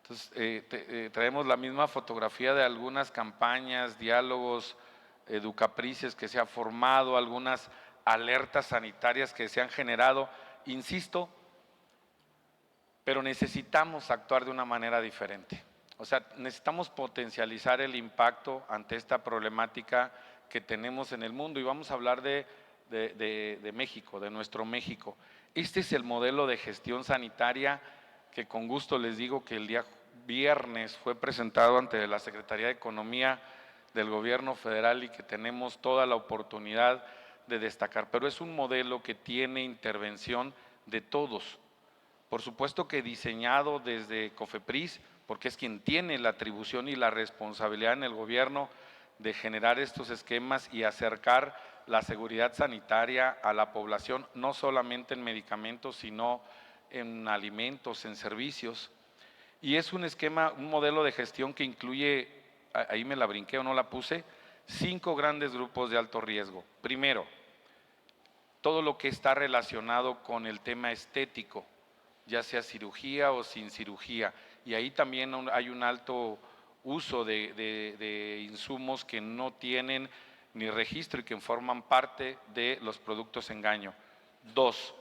D: Entonces, traemos la misma fotografía de algunas campañas, diálogos, educaprices que se ha formado, algunas alertas sanitarias que se han generado, insisto, pero necesitamos actuar de una manera diferente. O sea, necesitamos potencializar el impacto ante esta problemática que tenemos en el mundo y vamos a hablar de México, de nuestro México. Este es el modelo de gestión sanitaria que con gusto les digo que el día viernes fue presentado ante la Secretaría de Economía del Gobierno Federal y que tenemos toda la oportunidad de destacar, pero es un modelo que tiene intervención de todos. Por supuesto que diseñado desde COFEPRIS, porque es quien tiene la atribución y la responsabilidad en el gobierno de generar estos esquemas y acercar la seguridad sanitaria a la población, no solamente en medicamentos, sino en alimentos, en servicios. Y es un esquema, un modelo de gestión que incluye, ahí me la brinqué o no la puse, 5 grandes grupos de alto riesgo. Primero, todo lo que está relacionado con el tema estético, ya sea cirugía o sin cirugía, y ahí también hay un alto uso de insumos que no tienen ni registro y que forman parte de los productos engaño. 2,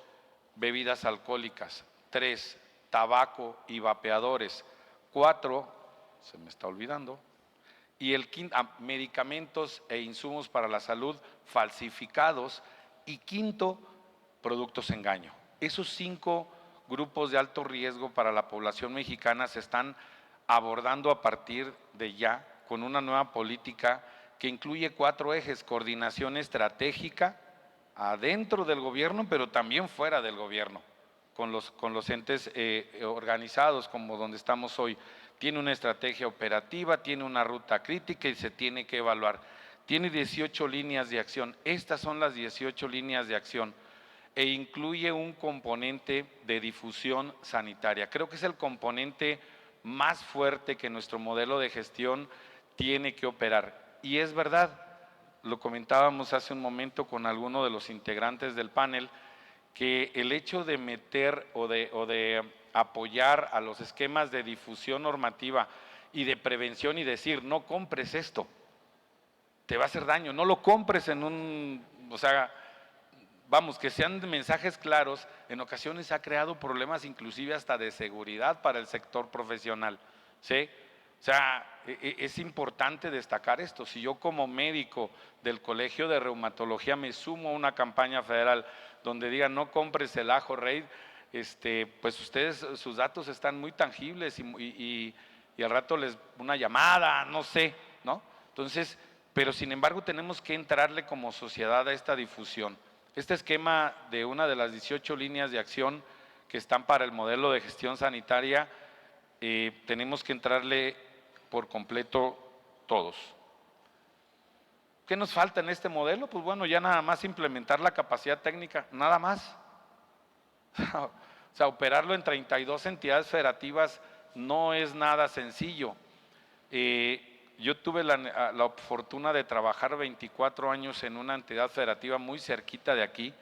D: bebidas alcohólicas. 3, tabaco y vapeadores. 4, se me está olvidando, y el quinto, medicamentos e insumos para la salud falsificados, y quinto, productos engaño. Esos 5 grupos de alto riesgo para la población mexicana se están abordando a partir de ya con una nueva política que incluye 4 ejes: coordinación estratégica adentro del gobierno, pero también fuera del gobierno, con los entes organizados como donde estamos hoy. Tiene una estrategia operativa, tiene una ruta crítica y se tiene que evaluar. Tiene 18 líneas de acción. Estas son las 18 líneas de acción e incluye un componente de difusión sanitaria. Creo que es el componente más fuerte que nuestro modelo de gestión tiene que operar. Y es verdad, lo comentábamos hace un momento con alguno de los integrantes del panel, que el hecho de meter o de apoyar a los esquemas de difusión normativa y de prevención y decir, no compres esto, te va a hacer daño, no lo compres en un, o sea, vamos, que sean mensajes claros, en ocasiones ha creado problemas inclusive hasta de seguridad para el sector profesional, ¿sí? O sea, es importante destacar esto. Si yo como médico del Colegio de Reumatología me sumo a una campaña federal donde digan no compres el ajo rey, pues ustedes, sus datos están muy tangibles y al rato una llamada, no sé, ¿no? Entonces, pero sin embargo tenemos que entrarle como sociedad a esta difusión. Este esquema de una de las 18 líneas de acción que están para el modelo de gestión sanitaria, tenemos que entrarle por completo todos. ¿Qué nos falta en este modelo? Pues bueno, ya nada más implementar la capacidad técnica, nada más. O sea, operarlo en 32 entidades federativas no es nada sencillo. Yo tuve la fortuna de trabajar 24 años en una entidad federativa muy cerquita de aquí,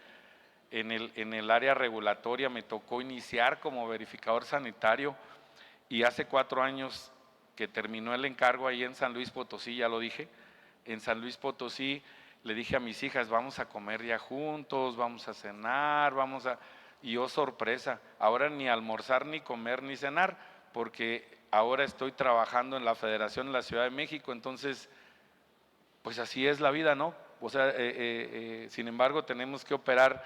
D: en el área regulatoria. Me tocó iniciar como verificador sanitario y hace 4 años que terminó el encargo ahí en San Luis Potosí, ya lo dije, en San Luis Potosí le dije a mis hijas, vamos a comer ya juntos, vamos a cenar, y oh sorpresa, ahora ni almorzar, ni comer, ni cenar, porque ahora estoy trabajando en la Federación de la Ciudad de México, entonces, pues así es la vida, ¿no? O sea, sin embargo, tenemos que operar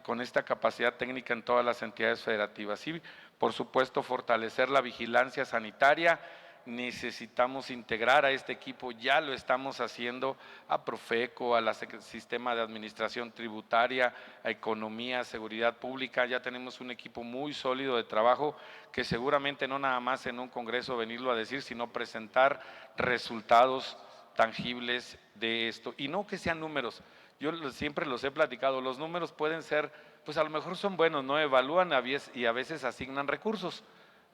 D: con esta capacidad técnica en todas las entidades federativas. Y, por supuesto, fortalecer la vigilancia sanitaria. Necesitamos integrar a este equipo, ya lo estamos haciendo, a Profeco, al sistema de administración tributaria, a economía, seguridad pública. Ya tenemos un equipo muy sólido de trabajo que seguramente no nada más en un congreso venirlo a decir, sino presentar resultados tangibles de esto. Y no que sean números, yo siempre los he platicado, los números pueden ser, pues a lo mejor son buenos, ¿no? Evalúan y a veces asignan recursos,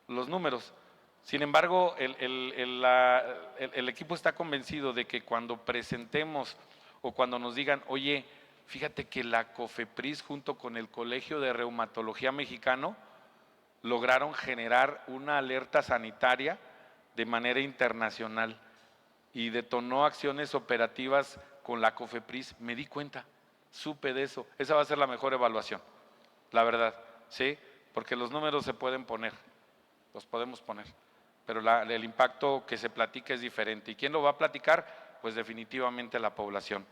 D: los números. Sin embargo, el equipo está convencido de que cuando presentemos o cuando nos digan, oye, fíjate que la COFEPRIS junto con el Colegio de Reumatología Mexicano lograron generar una alerta sanitaria de manera internacional y detonó acciones operativas con la COFEPRIS. Me di cuenta, supe de eso. Esa va a ser la mejor evaluación, la verdad, ¿sí? Porque los números se pueden poner, los podemos poner, pero el impacto que se platica es diferente. ¿Y quién lo va a platicar? Pues definitivamente la población.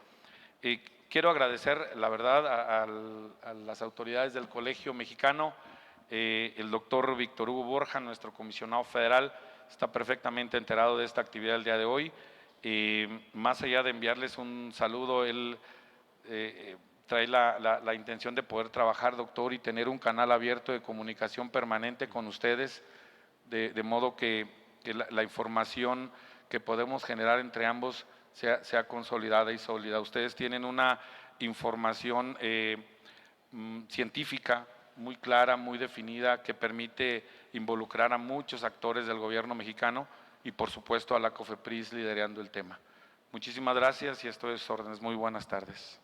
D: Quiero agradecer, la verdad, a las autoridades del Colegio Mexicano. El doctor Víctor Hugo Borja, nuestro comisionado federal, está perfectamente enterado de esta actividad el día de hoy. Más allá de enviarles un saludo, él trae la intención de poder trabajar, doctor, y tener un canal abierto de comunicación permanente con ustedes, de modo que la información que podemos generar entre ambos sea consolidada y sólida. Ustedes tienen una información científica muy clara, muy definida, que permite involucrar a muchos actores del gobierno mexicano y por supuesto a la COFEPRIS liderando el tema. Muchísimas gracias y esto es órdenes. Muy buenas tardes.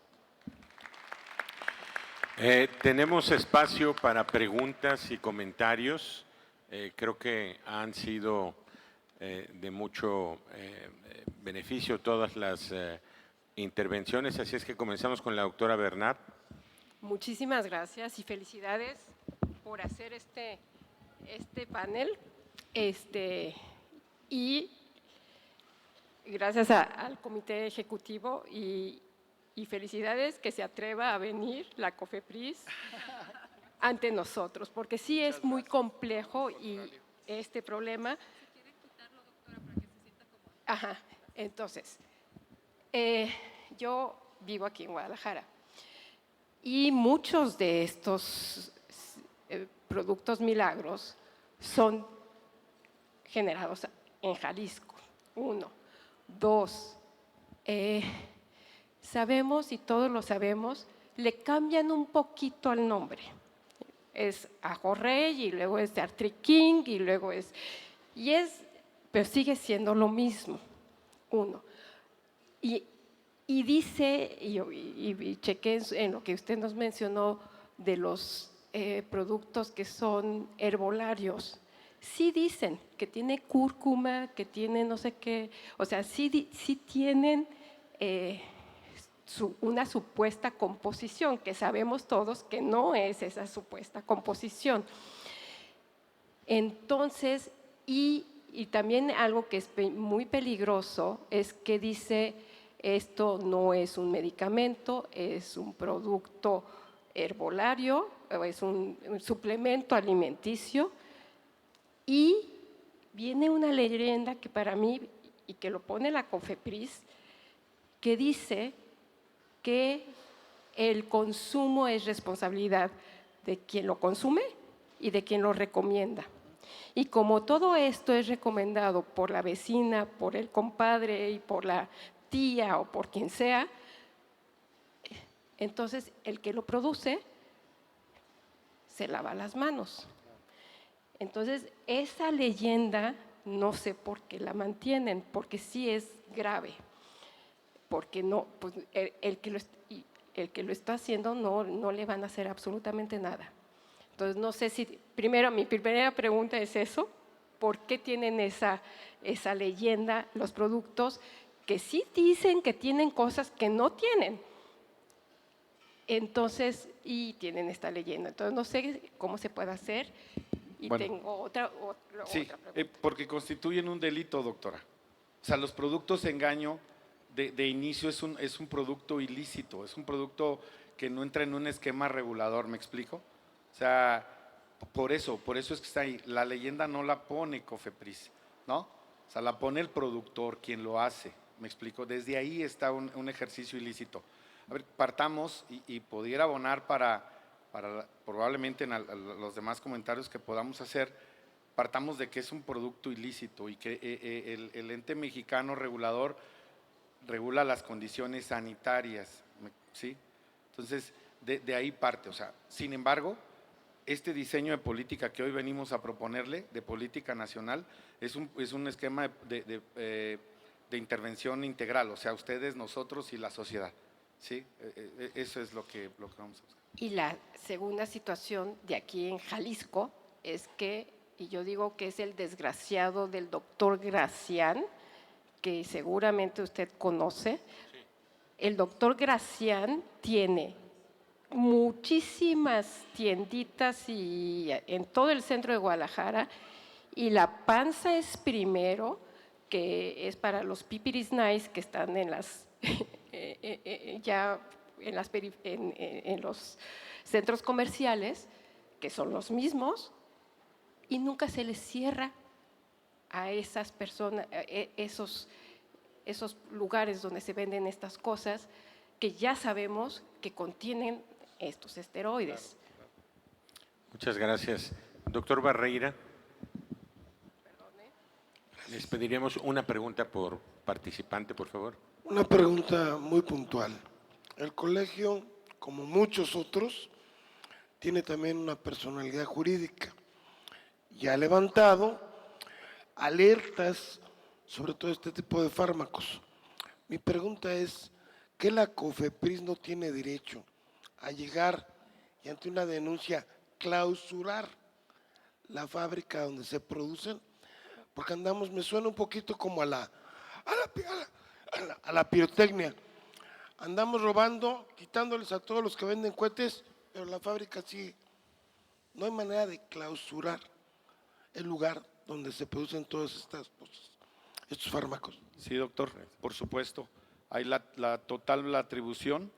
A: Tenemos espacio para preguntas y comentarios. Creo que han sido de mucho beneficio todas las intervenciones, así es que comenzamos con la doctora Bernat.
E: Muchísimas gracias y felicidades por hacer este panel. Y gracias al comité ejecutivo y felicidades que se atreva a venir la COFEPRIS ante nosotros, porque sí es muy complejo y este problema. Ajá, entonces, yo vivo aquí en Guadalajara y muchos de estos productos milagros son generados en Jalisco. 1, 2, sabemos y todos lo sabemos, le cambian un poquito al nombre. Es ajo rey y luego es de artriquín y luego pero sigue siendo lo mismo. 1. Y dice, y chequé en lo que usted nos mencionó de los productos que son herbolarios, sí dicen que tiene cúrcuma, que tiene no sé qué, o sea, sí tienen una supuesta composición, que sabemos todos que no es esa supuesta composición. Entonces, y también algo que es muy peligroso es que dice, esto no es un medicamento, es un producto herbolario, es un suplemento alimenticio, y viene una leyenda que para mí, y que lo pone la COFEPRIS, que dice que el consumo es responsabilidad de quien lo consume y de quien lo recomienda. Y como todo esto es recomendado por la vecina, por el compadre y por la tía o por quien sea, entonces el que lo produce se lava las manos. Entonces esa leyenda no sé por qué la mantienen, porque sí es grave, porque no, pues el que lo está haciendo no le van a hacer absolutamente nada. Entonces, no sé si, mi primera pregunta es eso, ¿por qué tienen esa leyenda los productos que sí dicen que tienen cosas que no tienen? Entonces, y tienen esta leyenda. Entonces, no sé cómo se puede hacer. Y bueno, tengo otra pregunta.
D: Porque constituyen un delito, doctora. O sea, los productos engaño de inicio es un producto ilícito, es un producto que no entra en un esquema regulador, ¿me explico? O sea, por eso es que está ahí. La leyenda no la pone COFEPRIS, ¿no? O sea, la pone el productor, quien lo hace, ¿me explico? Desde ahí está un ejercicio ilícito. A ver, partamos y pudiera abonar para probablemente en los demás comentarios que podamos hacer, partamos de que es un producto ilícito y que el ente mexicano regulador regula las condiciones sanitarias, ¿sí? Entonces, de ahí parte. O sea, sin embargo, este diseño de política que hoy venimos a proponerle, de política nacional, es un esquema de intervención integral, o sea, ustedes, nosotros y la sociedad, ¿sí? Eso es lo que vamos a buscar.
E: Y la segunda situación de aquí en Jalisco es que, y yo digo que es el desgraciado del doctor Gracián, que seguramente usted conoce, el doctor Gracián tiene muchísimas tienditas y en todo el centro de Guadalajara, y la Panza es primero, que es para los pipiris nice que están en las ya en los centros comerciales, que son los mismos, y nunca se les cierra a esas personas, esos lugares donde se venden estas cosas que ya sabemos que contienen estos esteroides.
A: Muchas gracias. Doctor Barreira. Les pediríamos una pregunta por participante, por favor.
F: Una pregunta muy puntual. El colegio, como muchos otros, tiene también una personalidad jurídica y ha levantado alertas sobre todo este tipo de fármacos. Mi pregunta es, ¿qué la COFEPRIS no tiene derecho a llegar y ante una denuncia clausurar la fábrica donde se producen? Porque andamos, me suena un poquito como a la pirotecnia. Andamos robando, quitándoles a todos los que venden cohetes, pero la fábrica sí. No hay manera de clausurar el lugar donde se producen todas estas cosas, estos fármacos.
D: Sí, doctor, por supuesto. Hay la total atribución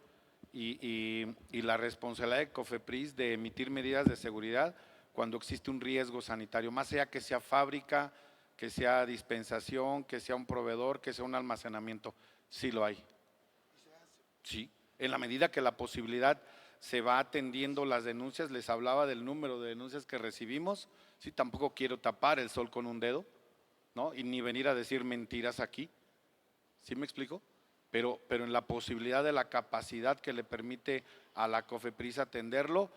D: y la responsabilidad de COFEPRIS de emitir medidas de seguridad cuando existe un riesgo sanitario, más allá que sea fábrica, que sea dispensación, que sea un proveedor, que sea un almacenamiento, sí lo hay. Sí, en la medida que la posibilidad se va atendiendo las denuncias, les hablaba del número de denuncias que recibimos, sí, tampoco quiero tapar el sol con un dedo, ¿no? Y ni venir a decir mentiras aquí, ¿sí me explico? Pero en la posibilidad de la capacidad que le permite a la COFEPRIS atenderlo,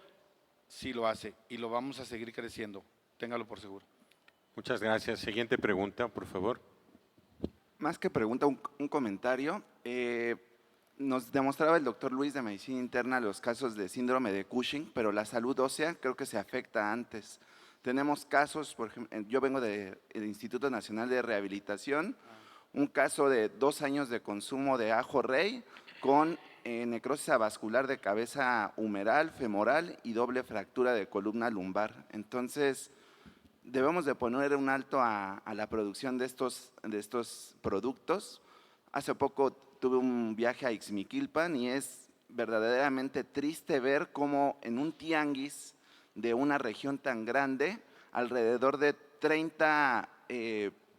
D: sí lo hace y lo vamos a seguir creciendo, téngalo por seguro.
A: Muchas gracias. Siguiente pregunta, por favor.
G: Más que pregunta, un comentario. Nos demostraba el doctor Luis de Medicina Interna los casos de síndrome de Cushing, pero la salud ósea creo que se afecta antes. Tenemos casos, por ejemplo, yo vengo del Instituto Nacional de Rehabilitación, un caso de 2 años de consumo de ajo rey con necrosis avascular de cabeza humeral, femoral y doble fractura de columna lumbar. Entonces, debemos de poner un alto a la producción de estos productos. Hace poco tuve un viaje a Ixmiquilpan y es verdaderamente triste ver cómo en un tianguis de una región tan grande, alrededor de 30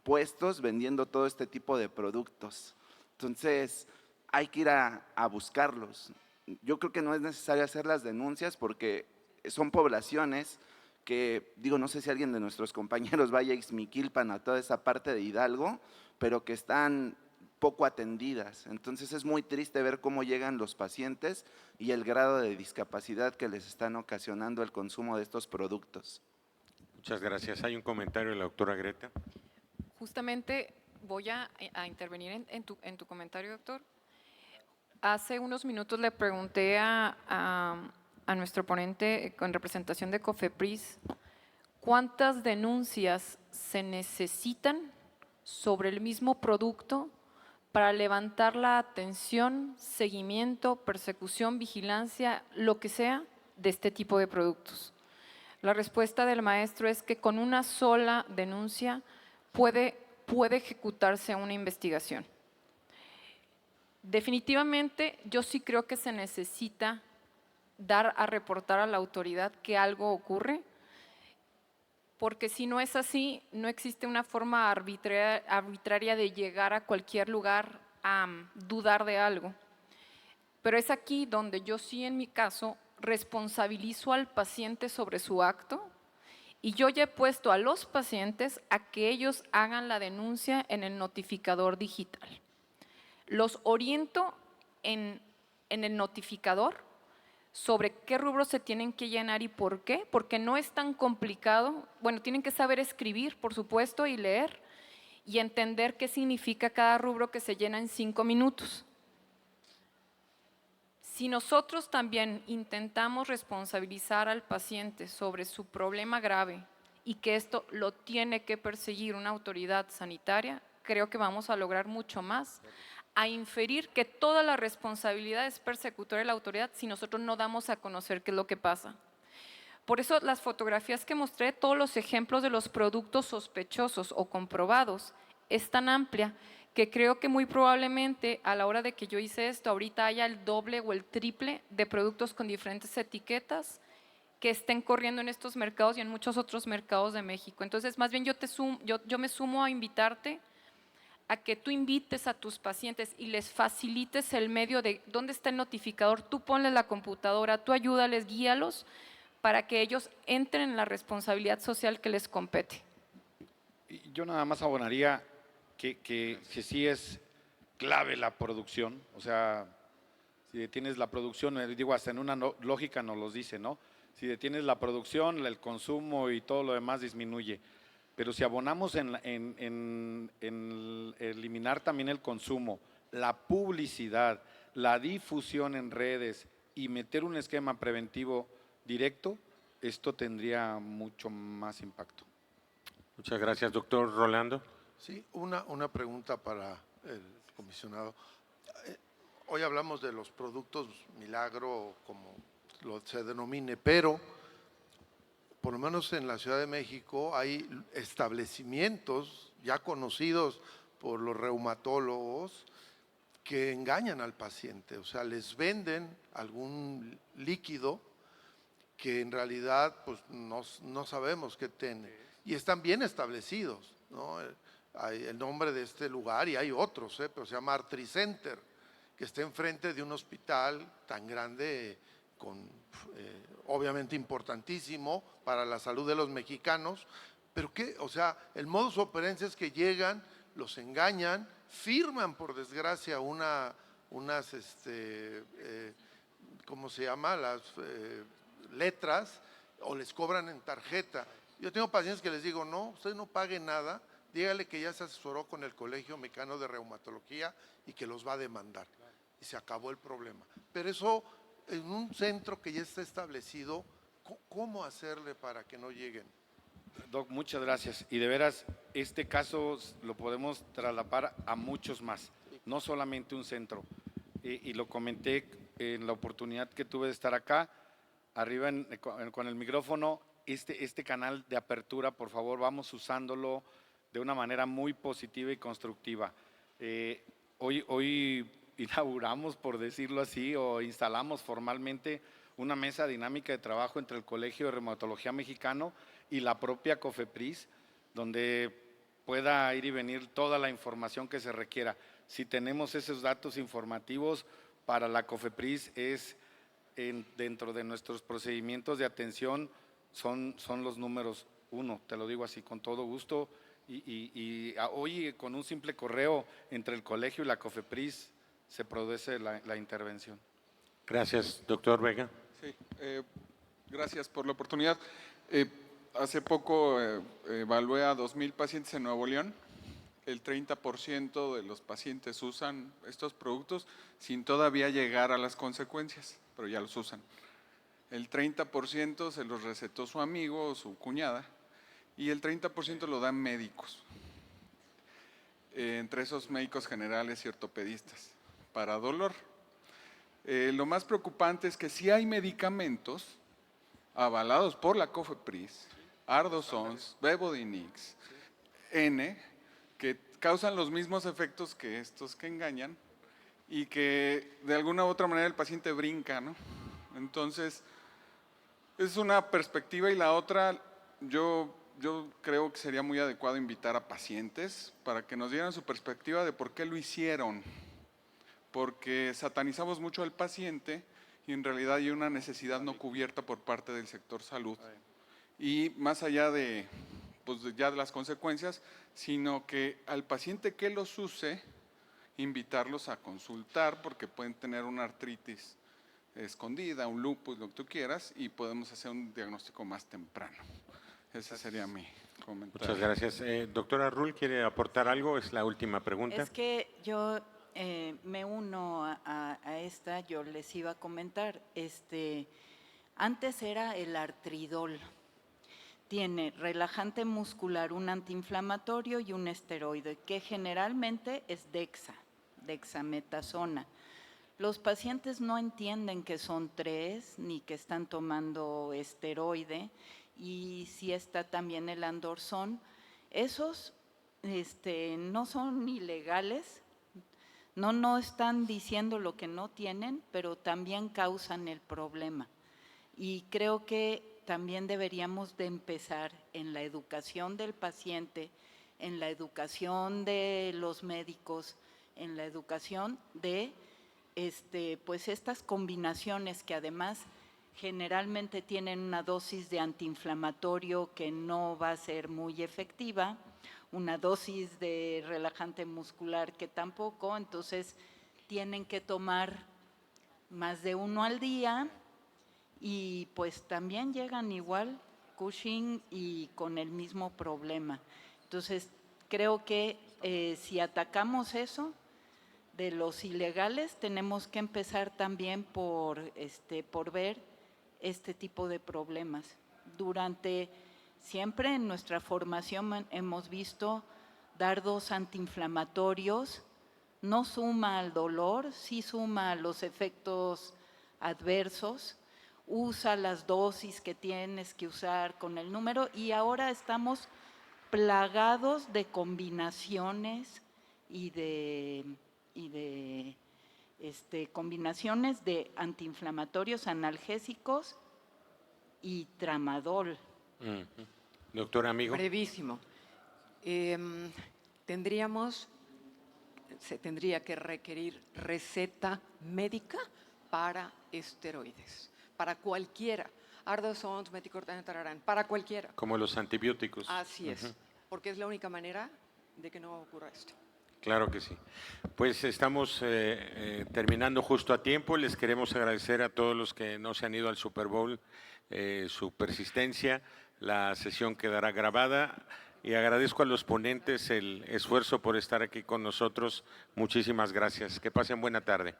G: puestos vendiendo todo este tipo de productos. Entonces, hay que ir a buscarlos. Yo creo que no es necesario hacer las denuncias porque son poblaciones que, digo, no sé si alguien de nuestros compañeros vaya a Ixmiquilpan, a toda esa parte de Hidalgo, pero que están poco atendidas. Entonces es muy triste ver cómo llegan los pacientes y el grado de discapacidad que les están ocasionando el consumo de estos productos.
A: Muchas gracias. Hay un comentario de la doctora Greta.
B: Justamente voy a intervenir en tu comentario, doctor. Hace unos minutos le pregunté a nuestro ponente con representación de COFEPRIS cuántas denuncias se necesitan sobre el mismo producto para levantar la atención, seguimiento, persecución, vigilancia, lo que sea de este tipo de productos. La respuesta del maestro es que con una sola denuncia puede ejecutarse una investigación. Definitivamente, yo sí creo que se necesita dar a reportar a la autoridad que algo ocurre, porque si no es así, no existe una forma arbitraria de llegar a cualquier lugar a dudar de algo. Pero es aquí donde yo sí, en mi caso, responsabilizo al paciente sobre su acto y yo ya he puesto a los pacientes a que ellos hagan la denuncia en el notificador digital. Los oriento en el notificador sobre qué rubros se tienen que llenar y por qué, porque no es tan complicado. Bueno, tienen que saber escribir, por supuesto, y leer, y entender qué significa cada rubro que se llena en 5 minutos. Si nosotros también intentamos responsabilizar al paciente sobre su problema grave y que esto lo tiene que perseguir una autoridad sanitaria, creo que vamos a lograr mucho más a inferir que toda la responsabilidad es persecutoria de la autoridad si nosotros no damos a conocer qué es lo que pasa. Por eso las fotografías que mostré, todos los ejemplos de los productos sospechosos o comprobados, es tan amplia que creo que muy probablemente a la hora de que yo hice esto, ahorita haya el doble o el triple de productos con diferentes etiquetas que estén corriendo en estos mercados y en muchos otros mercados de México. Entonces, más bien yo me sumo a invitarte a que tú invites a tus pacientes y les facilites el medio de dónde está el notificador, tú ponles la computadora, tú ayúdales, guíalos, para que ellos entren en la responsabilidad social que les compete.
H: Y yo nada más abonaría que sí es clave la producción, o sea, si detienes la producción, digo, hasta en una lógica nos los dice, ¿no? Si detienes la producción, el consumo y todo lo demás disminuye. Pero si abonamos en eliminar también el consumo, la publicidad, la difusión en redes y meter un esquema preventivo directo, esto tendría mucho más impacto.
A: Muchas gracias, doctor Rolando.
I: Sí, una pregunta para el comisionado. Hoy hablamos de los productos milagro, como se denomine, pero por lo menos en la Ciudad de México hay establecimientos ya conocidos por los reumatólogos que engañan al paciente, o sea, les venden algún líquido que en realidad pues no sabemos qué tiene y están bien establecidos, ¿no? Hay el nombre de este lugar y hay otros, pero se llama Artricenter, que está enfrente de un hospital tan grande, obviamente importantísimo para la salud de los mexicanos, pero que, o sea, el modus operandi es que llegan, los engañan, firman por desgracia unas, ¿cómo se llama? Las letras, o les cobran en tarjeta. Yo tengo pacientes que les digo, no, usted no pague nada, dígale que ya se asesoró con el Colegio Mexicano de Reumatología y que los va a demandar. Y se acabó el problema. Pero eso, en un centro que ya está establecido, ¿cómo hacerle para que no lleguen?
H: Doc, muchas gracias. Y de veras, este caso lo podemos trasladar a muchos más, no solamente un centro. Y lo comenté en la oportunidad que tuve de estar acá, arriba con el micrófono, este canal de apertura, por favor, vamos usándolo de una manera muy positiva y constructiva. Hoy inauguramos, por decirlo así, o instalamos formalmente una mesa dinámica de trabajo entre el Colegio de Reumatología Mexicano y la propia COFEPRIS, donde pueda ir y venir toda la información que se requiera. Si tenemos esos datos informativos para la COFEPRIS, dentro de nuestros procedimientos de atención, son los números uno, te lo digo así con todo gusto, y hoy con un simple correo entre el colegio y la COFEPRIS se produce la intervención.
A: Gracias, doctor Vega.
J: Sí, gracias por la oportunidad. Hace poco evalué a 2,000 pacientes en Nuevo León. El 30% de los pacientes usan estos productos sin todavía llegar a las consecuencias, pero ya los usan. El 30% se los recetó su amigo o su cuñada y el 30% lo dan médicos, entre esos médicos generales y ortopedistas, para dolor. Lo más preocupante es que sí hay medicamentos avalados por la COFEPRIS, Ardosons, Bevodinix, N, que causan los mismos efectos que estos que engañan y que de alguna u otra manera el paciente brinca, ¿no? Entonces, es una perspectiva y la otra, yo creo que sería muy adecuado invitar a pacientes para que nos dieran su perspectiva de por qué lo hicieron, porque satanizamos mucho al paciente y en realidad hay una necesidad no cubierta por parte del sector salud. Y más allá de, pues ya de las consecuencias, sino que al paciente que los use, invitarlos a consultar porque pueden tener una artritis escondida, un lupus, lo que tú quieras, y podemos hacer un diagnóstico más temprano. Ese sería mi comentario.
A: Muchas gracias. Doctora Rull, ¿quiere aportar algo? Es la última pregunta.
K: Es que yo me uno a esta, yo les iba a comentar, antes era el Artridol. tiene relajante muscular, un antiinflamatorio y un esteroide, que generalmente es dexametasona. Los pacientes no entienden que son 3 ni que están tomando esteroide, y si está también el Andorson. Esos no son ilegales, no están diciendo lo que no tienen, pero también causan el problema. Y creo que también deberíamos de empezar en la educación del paciente, en la educación de los médicos, en la educación de pues estas combinaciones que además generalmente tienen una dosis de antiinflamatorio que no va a ser muy efectiva, una dosis de relajante muscular que tampoco, entonces tienen que tomar más de 1 al día, y pues también llegan igual Cushing y con el mismo problema. Entonces creo que si atacamos eso de los ilegales, tenemos que empezar también por ver este tipo de problemas. Siempre en nuestra formación hemos visto dardos antiinflamatorios, no suma al dolor, sí suma a los efectos adversos, usa las dosis que tienes que usar con el número, y ahora estamos plagados de combinaciones y de combinaciones de antiinflamatorios, analgésicos y tramadol.
A: Doctor Amigo.
L: Brevísimo. Se tendría que requerir receta médica para esteroides, para cualquiera. Ardosons, meticorten, tararán, para cualquiera.
A: Como los antibióticos.
L: Así es, porque es la única manera de que no ocurra esto.
A: Claro que sí. Pues estamos terminando justo a tiempo. Les queremos agradecer a todos los que no se han ido al Super Bowl su persistencia. La sesión quedará grabada y agradezco a los ponentes el esfuerzo por estar aquí con nosotros. Muchísimas gracias. Que pasen buena tarde.